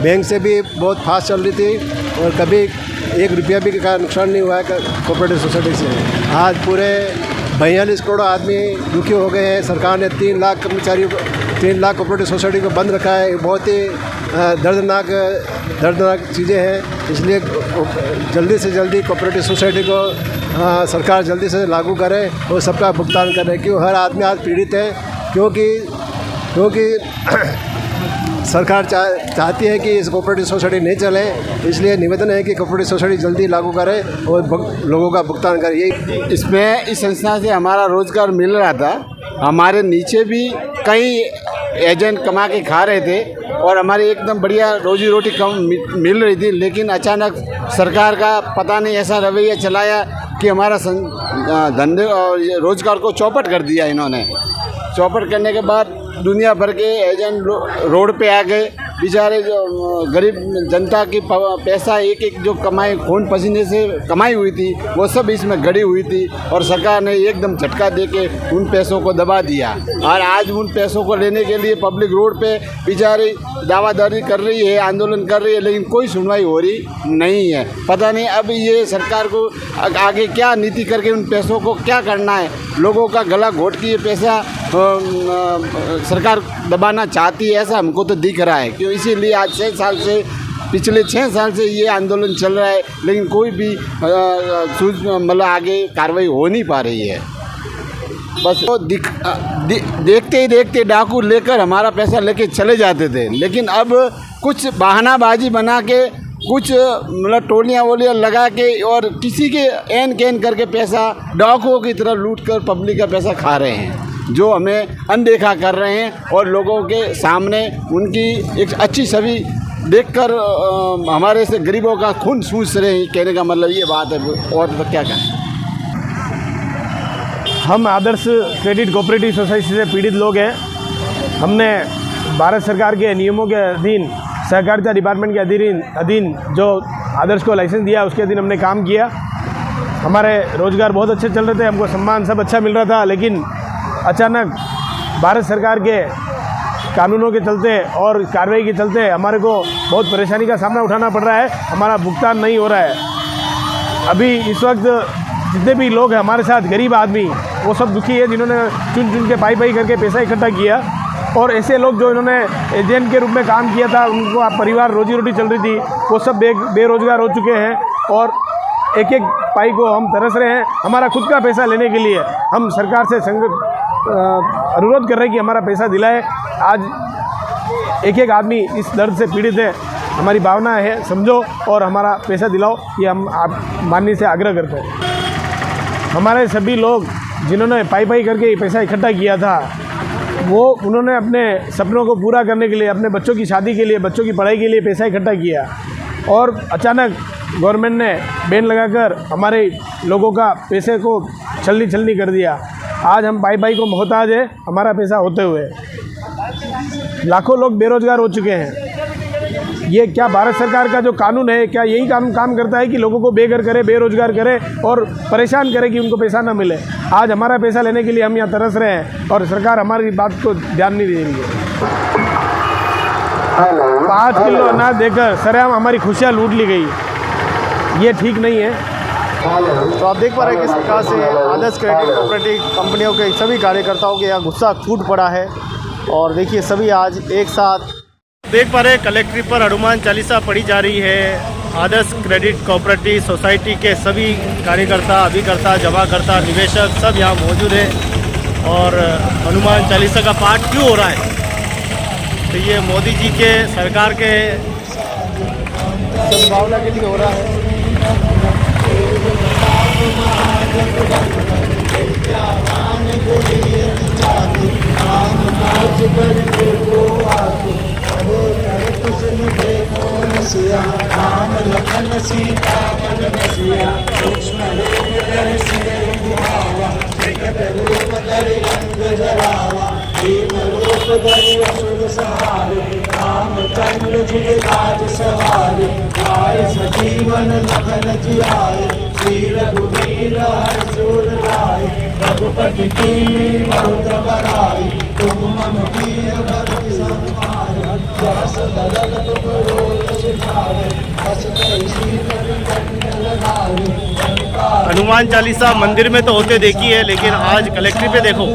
P: बैंक से भी बहुत फास्ट चल रही थी और कभी 1 रुपया भी का नुकसान नहीं हुआ है कोऑपरेटिव सोसाइटी से। आज पूरे 42 करोड़ आदमी दुखी हो गए हैं। सरकार ने 3 लाख कर्मचारियों को 3 लाख कोऑपरेटिव सोसाइटी को बंद रखा है। बहुत ही दर्दनाक चीज़ें हैं। इसलिए जल्दी से जल्दी कोऑपरेटिव सोसाइटी को सरकार जल्दी से लागू करे और सबका भुगतान करे, क्यों हर आदमी आज पीड़ित है, क्योंकि सरकार चाहती है कि इस कोऑपरेटिव सोसाइटी नहीं चले। इसलिए निवेदन है कि कोऑपरेटिव सोसाइटी जल्दी लागू करे और लोगों का भुगतान करे। यही
N: इसमें इस संस्था से हमारा रोज़गार मिल रहा था। हमारे नीचे भी कई एजेंट कमा के खा रहे थे और हमारी एकदम बढ़िया रोजी रोटी कम मिल रही थी, लेकिन अचानक सरकार का पता नहीं ऐसा रवैया चलाया कि हमारा धंधे और रोज़गार को चौपट कर दिया इन्होंने। चौपट करने के बाद दुनिया भर के एजेंट रोड पे आ गए। बेचारे जो गरीब जनता की पैसा एक जो कमाई खून पसीने से कमाई हुई थी वो सब इसमें गड़ी हुई थी और सरकार ने एकदम झटका देके उन पैसों को दबा दिया। और आज उन पैसों को लेने के लिए पब्लिक रोड पे बेचारी दावादारी कर रही है, आंदोलन कर रही है, लेकिन कोई सुनवाई हो रही नहीं है। पता नहीं अब ये सरकार को आगे क्या नीति करके उन पैसों को क्या करना है। लोगों का गला घोट के ये पैसा सरकार दबाना चाहती है, ऐसा हमको तो दिख रहा है। क्यों इसीलिए आज 6 साल से पिछले 6 साल से ये आंदोलन चल रहा है, लेकिन कोई भी मतलब आगे कार्रवाई हो नहीं पा रही है। बस तो देखते ही देखते डाकू लेकर हमारा पैसा लेके चले जाते थे, लेकिन अब कुछ बहानाबाजी बना के कुछ मतलब टोलियाँ वोलियाँ लगा के और किसी के एन कैन करके पैसा डाकुओं की तरह लूट कर पब्लिक का पैसा खा रहे हैं, जो हमें अनदेखा कर रहे हैं और लोगों के सामने उनकी एक अच्छी छवि देखकर हमारे से गरीबों का खून सूस रहे हैं। कहने का मतलब ये बात है। और तो क्या कहें।
K: हम आदर्श क्रेडिट कोऑपरेटिव सोसाइटी से पीड़ित लोग हैं। हमने भारत सरकार के नियमों के अधीन, सहकारिता डिपार्टमेंट के अधीन जो आदर्श को लाइसेंस दिया उसके अधीन हमने काम किया। हमारे रोज़गार बहुत अच्छे चल रहे थे, हमको सम्मान सब अच्छा मिल रहा था, लेकिन अचानक भारत सरकार के कानूनों के चलते और कार्रवाई के चलते हमारे को बहुत परेशानी का सामना उठाना पड़ रहा है, हमारा भुगतान नहीं हो रहा है। अभी इस वक्त जितने भी लोग हैं हमारे साथ, गरीब आदमी, वो सब दुखी है जिन्होंने चुन चुन के पाई करके पैसा इकट्ठा किया, और ऐसे लोग जो इन्होंने एजेंट के रूप में काम किया था, उनको आप परिवार रोजी रोटी चल रही थी, वो सब बेरोजगार हो चुके हैं और एक एक पाई को हम तरस रहे हैं। हमारा खुद का पैसा लेने के लिए हम सरकार से अनुरोध कर रहे हैं कि हमारा पैसा दिलाए। आज एक एक आदमी इस दर्द से पीड़ित है, हमारी भावना है, समझो और हमारा पैसा दिलाओ, ये हम आप माननीय से आग्रह करते हैं। हमारे सभी लोग जिन्होंने पाई करके ये पैसा इकट्ठा किया था, वो उन्होंने अपने सपनों को पूरा करने के लिए, अपने बच्चों की शादी के लिए, बच्चों की पढ़ाई के लिए पैसा इकट्ठा किया, और अचानक गवर्नमेंट ने बैन लगाकर हमारे लोगों का पैसे को छलनी कर दिया। आज हम पाई को मोहताज है हमारा पैसा होते हुए। लाखों लोग बेरोजगार हो चुके हैं। ये क्या भारत सरकार का जो कानून है, क्या यही कानून काम करता है कि लोगों को बेघर करे, बेरोजगार करे और परेशान करे कि उनको पैसा ना मिले? आज हमारा पैसा लेने के लिए हम यहाँ तरस रहे हैं और सरकार हमारी बात को ध्यान नहीं दे रही है। 5 किलो अनाज देकर सरेआम हमारी खुशियाँ लूट ली गई, ये ठीक नहीं है।
A: तो आप देख पा रहे हैं किस प्रकार से आदर्श क्रेडिट कोऑपरेटिव कंपनियों के सभी कार्यकर्ताओं के यहाँ गुस्सा फूट पड़ा है। और देखिए सभी आज एक साथ देख पा रहे हैं कलेक्ट्रेट पर हनुमान चालीसा पढ़ी जा रही है। आदर्श क्रेडिट कोऑपरेटिव सोसाइटी के सभी कार्यकर्ता, अभिकर्ता, जमाकर्ता, निवेशक सब यहाँ मौजूद हैं और हनुमान चालीसा का पाठ क्यों हो रहा है? तो ये मोदी जी के सरकार के सद्भावना के लिए हो रहा है।
F: जीवन लगन जियाए श्री रघुवीर हर्षोर लाए रघुपति की बहुत बड़ाई तुम मम कीर भरत संभारे जस दलत तुम सिखाए बस कैसी कंठ लगाए।
A: हनुमान चालीसा मंदिर में तो होते देखी है, लेकिन आज कलेक्ट्रेट पे देखो।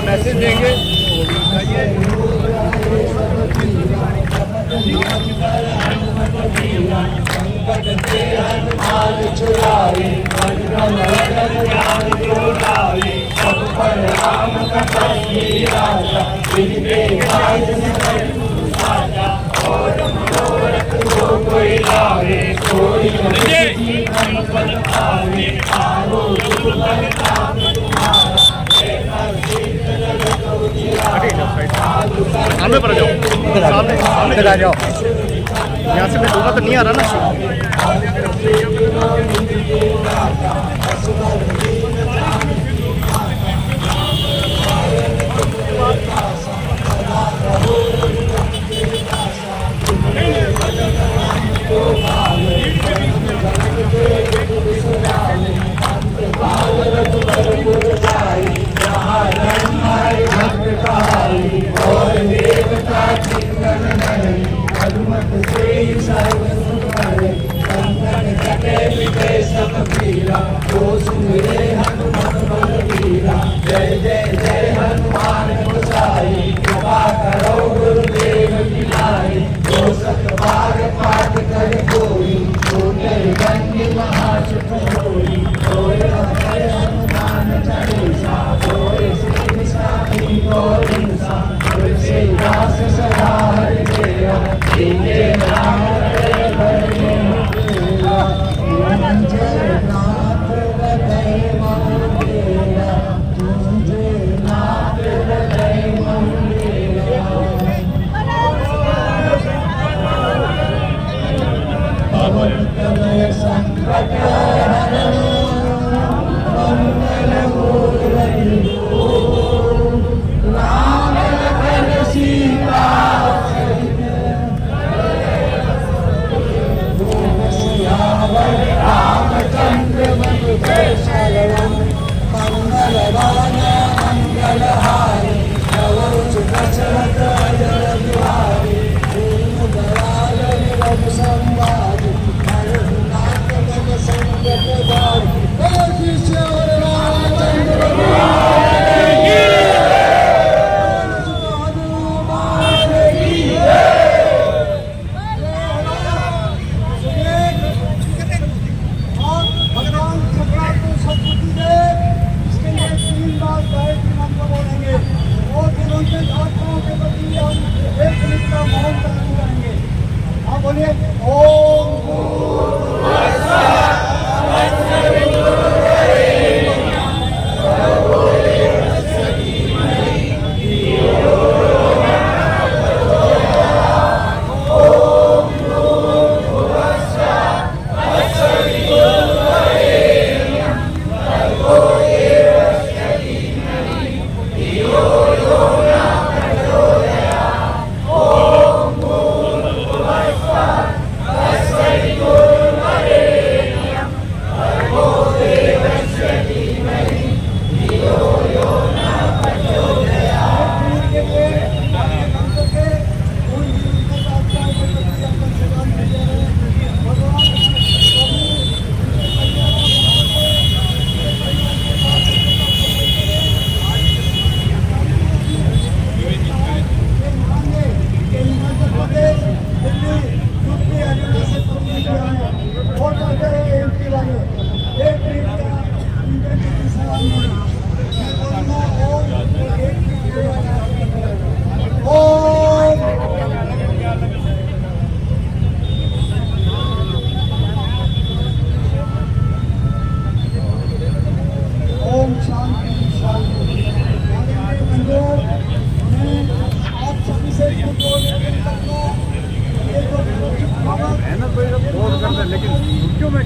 A: मैसेज देंगे सामने पर जाओ, सामने आ जाओ। यहाँ से मैं दूंगा तो नहीं आ रहा ना। जय जय जय हनुमान गोसाई कृपा करो गुरुदेव।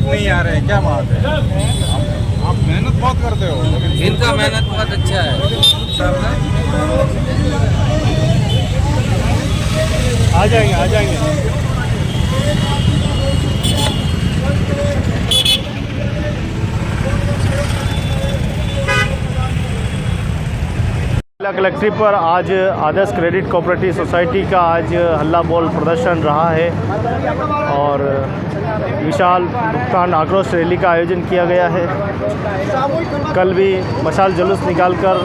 F: नहीं आ रहे, क्या बात है? आप मेहनत बहुत करते हो। इनका मेहनत बहुत अच्छा है।
H: आ जाएंगे, आ जाएंगे।
A: जिला कलेक्ट्रेट पर आज आदर्श क्रेडिट कोऑपरेटिव सोसाइटी का आज हल्ला बोल प्रदर्शन रहा है और विशाल भुगतान आक्रोश रैली का आयोजन किया गया है। कल भी मशाल जुलूस निकालकर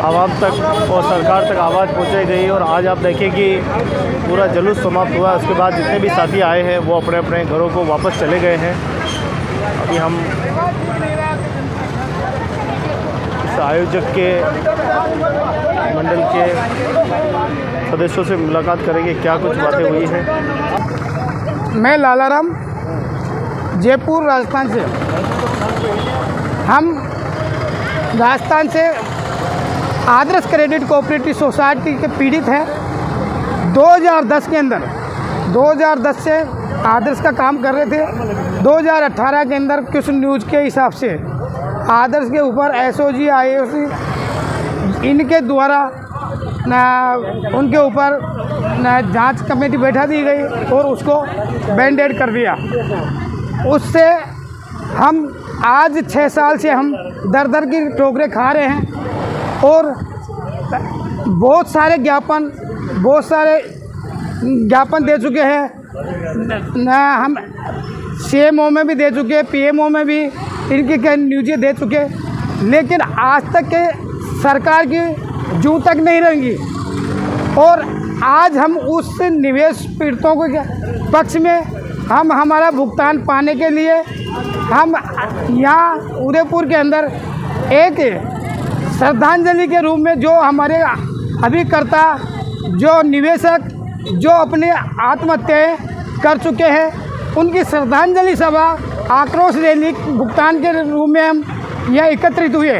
A: आवाम तक और सरकार तक आवाज़ पहुंचाई गई और आज आप देखें कि पूरा जुलूस समाप्त हुआ। उसके बाद जितने भी साथी आए हैं वो अपने अपने घरों को वापस चले गए हैं। अभी हम आयोजक के मंडल के सदस्यों से मुलाकात करेंगे, क्या कुछ बातें हुई हैं।
Q: मैं लालाराम जयपुर राजस्थान से। हम राजस्थान से आदर्श क्रेडिट कोऑपरेटिव सोसाइटी के पीड़ित हैं। 2010 के अंदर 2010 से आदर्श का काम कर रहे थे। 2018 के अंदर कुछ न्यूज़ के हिसाब से आदर्श के ऊपर एसओजी आईओसी इनके द्वारा उनके ऊपर जांच कमेटी बैठा दी गई और उसको बैंडेड कर दिया। उससे हम आज 6 साल से हम दर दर की ठोकरें खा रहे हैं और बहुत सारे ज्ञापन दे चुके हैं। हम सीएमओ में भी दे चुके, पीएमओ में भी इनकी न्यूज़ें दे चुके, लेकिन आज तक के सरकार की जूं तक नहीं रहेंगी। और आज हम उस निवेश पीड़ितों के पक्ष में हम हमारा भुगतान पाने के लिए हम यहाँ उदयपुर के अंदर एक श्रद्धांजलि के रूप में जो हमारे अभिकर्ता जो निवेशक जो अपने आत्महत्याएं कर चुके हैं उनकी श्रद्धांजलि सभा आक्रोश रैली भुगतान के रूप में हम यहाँ एकत्रित हुए।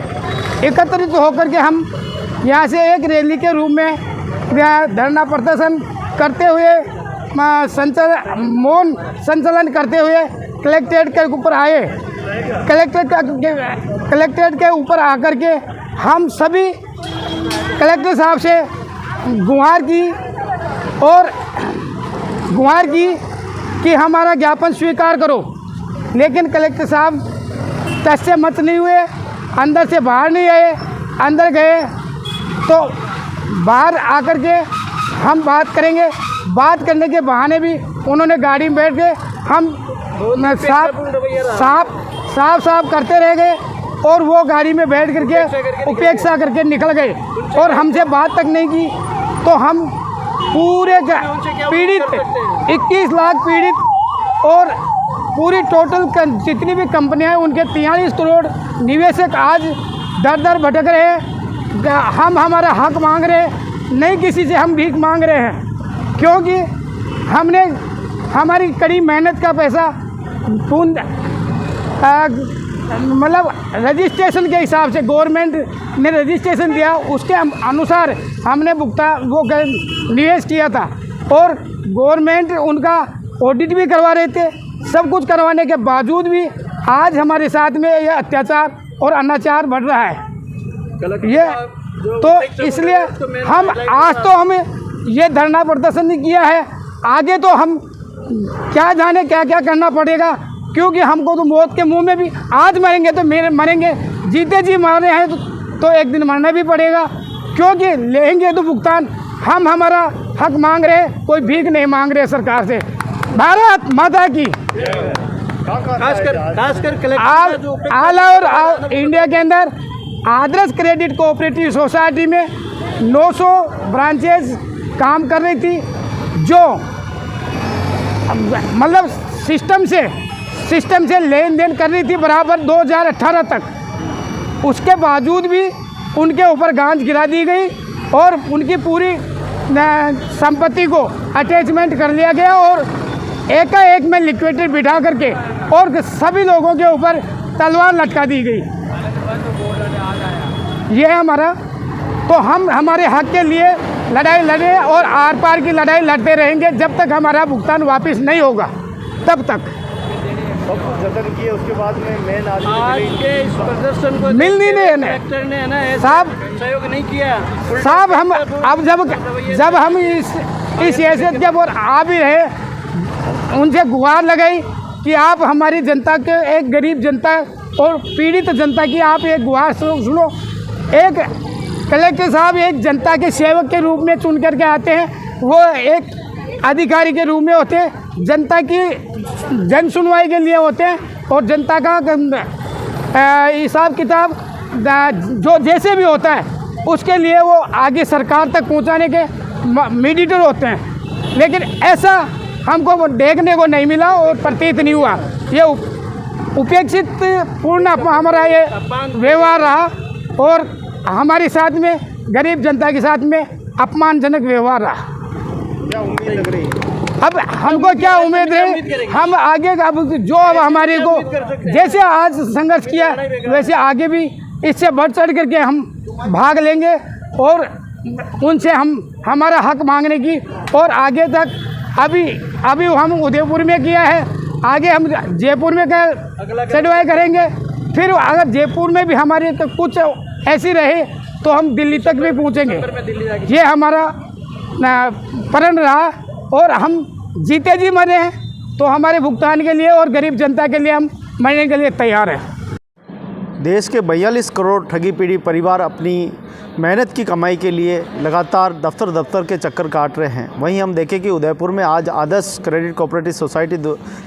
Q: एकत्रित होकर के हम यहाँ से एक रैली के रूप में धरना प्रदर्शन करते हुए मौन संचालन करते हुए कलेक्ट्रेट के ऊपर आए, कलेक्ट्रेट के ऊपर आकर के हम सभी कलेक्टर साहब से गुहार की कि हमारा ज्ञापन स्वीकार करो, लेकिन कलेक्टर साहब टस से मत नहीं हुए, अंदर से बाहर नहीं आए। अंदर गए तो बाहर आकर के हम बात करेंगे, बात करने के बहाने भी उन्होंने गाड़ी में बैठ के हम साफ करते रह गए और वो गाड़ी में बैठ करके उपेक्षा करके निकल गए और हमसे बात तक नहीं की। तो हम पूरे पीड़ित 21 लाख पीड़ित और पूरी टोटल जितनी भी कंपनियां हैं उनके 43 करोड़ निवेशक आज दर दर भटक रहे हैं। हम हमारा हक मांग रहे हैं, नहीं किसी से हम भीख मांग रहे हैं, क्योंकि हमने हमारी कड़ी मेहनत का पैसा मतलब रजिस्ट्रेशन के हिसाब से गवर्नमेंट ने रजिस्ट्रेशन दिया, उसके अनुसार हमने वो निवेश किया था और गवर्नमेंट उनका ऑडिट भी करवा रहे थे। सब कुछ करवाने के बावजूद भी आज हमारे साथ में यह अत्याचार और अनाचार बढ़ रहा है। ये तो इसलिए हम हम ये धरना प्रदर्शन किया है, आगे तो हम क्या जाने क्या क्या करना पड़ेगा, क्योंकि हमको तो मौत के मुंह में भी आज मरेंगे तो मरेंगे, जीते जी मर रहे हैं तो एक दिन मरना भी पड़ेगा, क्योंकि लेंगे तो भुगतान। हम हमारा हक मांग रहे हैं, कोई भीख नहीं मांग रहे सरकार से। भारत माता की। खासकर ऑल ओवर इंडिया के अंदर आदर्श क्रेडिट कोऑपरेटिव सोसाइटी में 900 ब्रांचेज काम कर रही थी, जो मतलब सिस्टम से लेन देन कर रही थी बराबर 2018 तक। उसके बावजूद भी उनके ऊपर गांज गिरा दी गई और उनकी पूरी संपत्ति को अटैचमेंट कर लिया गया और एकाएक में लिक्विडेटर बिठा करके और सभी लोगों के ऊपर तलवार लटका दी गई। ये हमारा तो हम हमारे हक के लिए लड़ाई लड़े और आर पार की लड़ाई लड़ते रहेंगे जब तक हमारा भुगतान वापस नहीं होगा, तब तक।
A: जतन किए उसके बाद में मेन
D: आज के इस प्रदर्शन को
Q: मिल नहीं रहे साहब,
D: सहयोग नहीं किया
Q: साहब। हम अब जब हम इस हैसियत के और आ भी रहे, उनसे गुहार लगाई कि आप हमारी जनता के, एक गरीब जनता और पीड़ित जनता की आप एक गुहार सुनो। एक कलेक्टर साहब एक जनता के सेवक के रूप में चुन करके आते हैं, वो एक अधिकारी के रूप में होते हैं, जनता की जन सुनवाई के लिए होते हैं और जनता का हिसाब किताब जो जैसे भी होता है उसके लिए वो आगे सरकार तक पहुंचाने के मीडिएटर होते हैं। लेकिन ऐसा हमको देखने को नहीं मिला और प्रतीत नहीं हुआ। ये उपेक्षित पूर्ण हमारा ये व्यवहार रहा और हमारे साथ में गरीब जनता के साथ में अपमानजनक व्यवहार रहा।
A: क्या उम्मीद लग रही है?
Q: अब हमको क्या उम्मीद है, हम आगे अब जो अब हमारे को जैसे आज संघर्ष किया वैसे आगे भी इससे बढ़ चढ़ करके हम भाग लेंगे और उनसे हम हमारा हक मांगने की और आगे तक अभी हम उदयपुर में किया है, आगे हम जयपुर में चढ़वाई करेंगे। फिर अगर जयपुर में भी हमारी तो कुछ ऐसी रहे तो हम दिल्ली तक भी पहुँचेंगे। ये हमारा प्रण रहा और हम जीते जी मरे हैं तो हमारे भुगतान के लिए और गरीब जनता के लिए हम मरने के लिए तैयार हैं।
A: देश के 42 करोड़ ठगी पीड़ित परिवार अपनी मेहनत की कमाई के लिए लगातार दफ्तर के चक्कर काट रहे हैं। वहीं हम देखें कि उदयपुर में आज आदर्श क्रेडिट कोऑपरेटिव सोसाइटी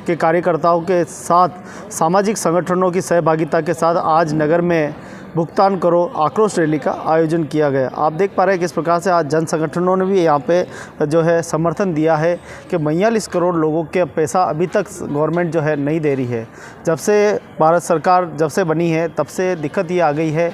A: के कार्यकर्ताओं के साथ सामाजिक संगठनों की सहभागिता के साथ आज नगर में भुगतान करो आक्रोश रैली का आयोजन किया गया। आप देख पा रहे हैं किस प्रकार से आज जन संगठनों ने भी यहाँ पे जो है समर्थन दिया है कि 42 करोड़ लोगों के पैसा अभी तक गवर्नमेंट जो है नहीं दे रही है। जब से भारत सरकार जब से बनी है तब से दिक्कत ये आ गई है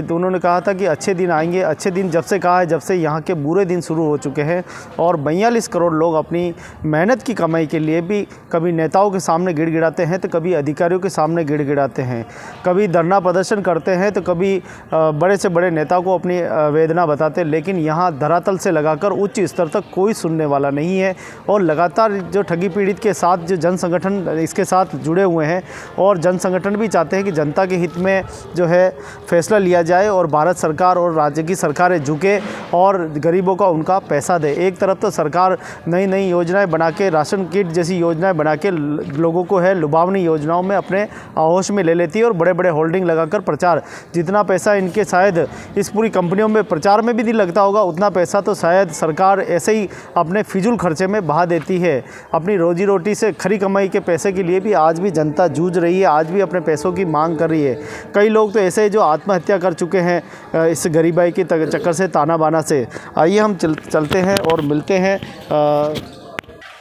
A: कि उन्होंने कहा था कि अच्छे दिन आएंगे। अच्छे दिन जब से कहा है, जब से यहाँ के बुरे दिन शुरू हो चुके हैं और 42 करोड़ लोग अपनी मेहनत की कमाई के लिए भी कभी नेताओं के सामने गिड़गिड़ाते हैं तो कभी अधिकारियों के सामने गिड़गिड़ाते हैं, कभी धरना प्रदर्शन करते हैं तो कभी बड़े से बड़े नेताओं को अपनी वेदना बताते हैं, लेकिन यहाँ धरातल से लगाकर उच्च स्तर तक कोई सुनने वाला नहीं है। और लगातार जो ठगी पीड़ित के साथ जो जन संगठन इसके साथ जुड़े हुए हैं और जन संगठन भी चाहते हैं कि जनता के हित में जो है फैसला लिया जाए और भारत सरकार और राज्य की सरकारें झुके और गरीबों का उनका पैसा दे। एक तरफ तो सरकार नई नई योजनाएं बना के, राशन किट जैसी योजनाएं बना के लोगों को है लुभावनी योजनाओं में अपने आहोश में ले लेती है और बड़े बड़े होल्डिंग लगाकर प्रचार, जितना पैसा इनके शायद इस पूरी कंपनियों में प्रचार में भी नहीं लगता होगा, उतना पैसा तो शायद सरकार ऐसे ही अपने फिजूल खर्चे में बहा देती है। अपनी रोजी रोटी से खरी कमाई के पैसे के लिए भी आज भी जनता जूझ रही है, आज भी अपने पैसों की मांग कर रही है। कई लोग तो ऐसे जो आत्महत्या कर चुके हैं इस गरीबाई के चक्कर से, ताना बाना से। आइए हम चलते हैं और मिलते हैं।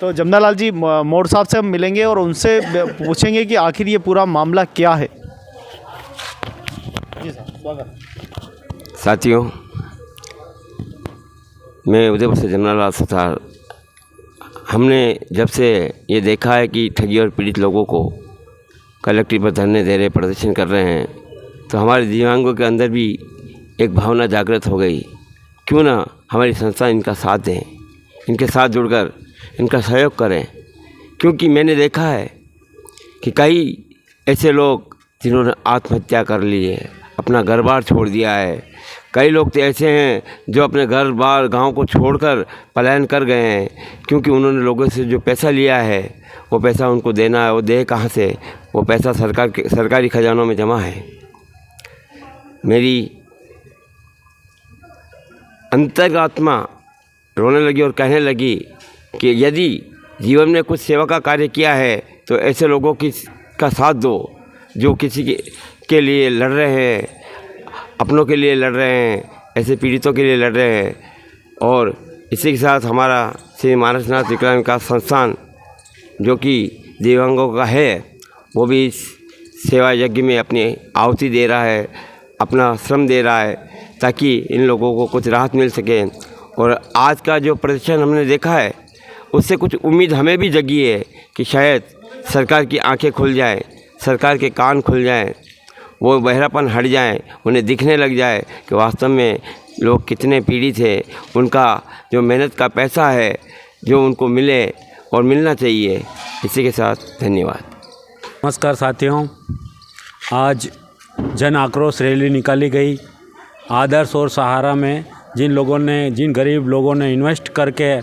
A: तो जमनालाल जी मोड़ साहब से हम मिलेंगे और उनसे पूछेंगे कि आखिर ये पूरा मामला क्या है।
R: साथियों, मैं उदयपुर से जमनालाल सुथार। हमने जब से ये देखा है कि ठगी और पीड़ित लोगों को कलेक्ट्रेट पर धरने दे रहे, प्रदर्शन कर रहे हैं, तो हमारे दिव्यांगों के अंदर भी एक भावना जागृत हो गई। क्यों ना हमारी संस्था इनका साथ दें, इनके साथ जुड़कर इनका सहयोग करें। क्योंकि मैंने देखा है कि कई ऐसे लोग जिन्होंने आत्महत्या कर ली है, अपना घर बार छोड़ दिया है। कई लोग तो ऐसे हैं जो अपने घर बार गांव को छोड़कर पलायन कर गए हैं, क्योंकि उन्होंने लोगों से जो पैसा लिया है वो पैसा उनको देना है, वो दे कहाँ से? वो पैसा सरकारी खजानों में जमा है। मेरी अंतरात्मा रोने लगी और कहने लगी कि यदि जीवन में कुछ सेवा का कार्य किया है तो ऐसे लोगों का साथ दो जो किसी के लिए लड़ रहे हैं, अपनों के लिए लड़ रहे हैं, ऐसे पीड़ितों के लिए लड़ रहे हैं। और इसी के साथ हमारा श्री महाराष्ट्र विकलांग विकास संस्थान जो कि दिव्यांगों का है, वो भी इस सेवा यज्ञ में अपनी आहुति दे रहा है, अपना श्रम दे रहा है, ताकि इन लोगों को कुछ राहत मिल सके। और आज का जो प्रदर्शन हमने देखा है उससे कुछ उम्मीद हमें भी जगी है कि शायद सरकार की आंखें खुल जाएं, सरकार के कान खुल जाएं, वो बहरापन हट जाए, उन्हें दिखने लग जाए कि वास्तव में लोग कितने पीड़ित हैं, उनका जो मेहनत का पैसा है जो उनको मिले और मिलना चाहिए। इसी के साथ धन्यवाद।
S: नमस्कार साथियों, आज जन आक्रोश रैली निकाली गई। आदर्श और सहारा में जिन गरीब लोगों ने इन्वेस्ट करके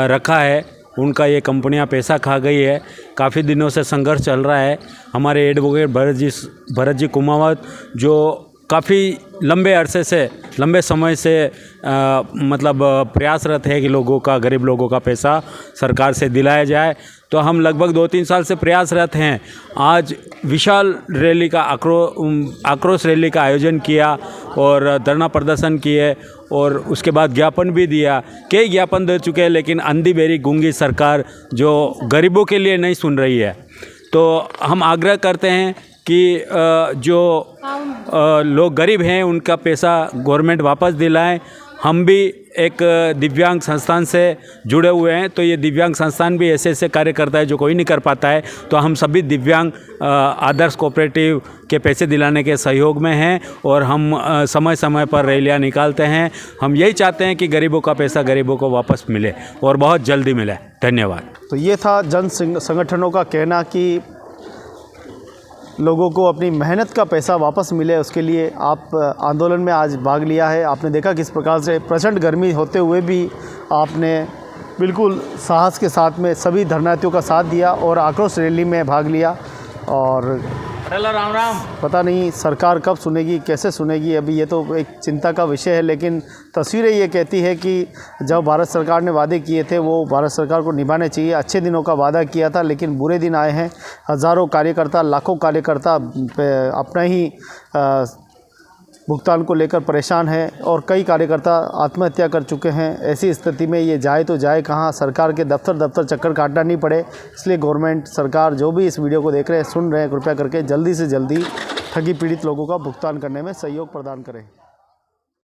S: रखा है, उनका ये कंपनियां पैसा खा गई है। काफ़ी दिनों से संघर्ष चल रहा है। हमारे एडवोकेट भरत जी कुमावत जो काफ़ी लंबे समय से प्रयासरत है कि गरीब लोगों का पैसा सरकार से दिलाया जाए। तो हम लगभग 2-3 साल से प्रयासरत हैं। आज विशाल रैली का आक्रोश रैली का आयोजन किया और धरना प्रदर्शन किए और उसके बाद ज्ञापन भी दिया। कई ज्ञापन दे चुके हैं, लेकिन अंधी बेरी गूंगी सरकार जो गरीबों के लिए नहीं सुन रही है। तो हम आग्रह करते हैं कि जो लोग गरीब हैं उनका पैसा गवर्नमेंट वापस दिलाएं। हम भी एक दिव्यांग संस्थान से जुड़े हुए हैं, तो ये दिव्यांग संस्थान भी ऐसे कार्य करता है जो कोई नहीं कर पाता है। तो हम सभी दिव्यांग आदर्श कोऑपरेटिव के पैसे दिलाने के सहयोग में हैं और हम समय समय पर रैलियां निकालते हैं। हम यही चाहते हैं कि गरीबों का पैसा गरीबों को वापस मिले और बहुत जल्दी मिले। धन्यवाद।
A: तो ये था जन संगठनों का कहना कि लोगों को अपनी मेहनत का पैसा वापस मिले, उसके लिए आप आंदोलन में आज भाग लिया है। आपने देखा किस प्रकार से प्रचंड गर्मी होते हुए भी आपने बिल्कुल साहस के साथ में सभी धरनार्थियों का साथ दिया और आक्रोश रैली में भाग लिया। और
S: राम राम।
A: पता नहीं सरकार कब सुनेगी, कैसे सुनेगी, अभी ये तो एक चिंता का विषय है। लेकिन तस्वीरें ये कहती है कि जब भारत सरकार ने वादे किए थे वो भारत सरकार को निभाने चाहिए। अच्छे दिनों का वादा किया था, लेकिन बुरे दिन आए हैं। हज़ारों कार्यकर्ता, लाखों कार्यकर्ता अपना ही भुगतान को लेकर परेशान हैं और कई कार्यकर्ता आत्महत्या कर चुके हैं। ऐसी स्थिति में ये जाए तो जाए कहाँ, सरकार के दफ्तर चक्कर काटना नहीं पड़े। इसलिए गवर्नमेंट, सरकार जो भी इस वीडियो को देख रहे हैं, सुन रहे हैं, कृपया करके जल्दी से जल्दी ठगी पीड़ित लोगों का भुगतान करने में सहयोग प्रदान करें।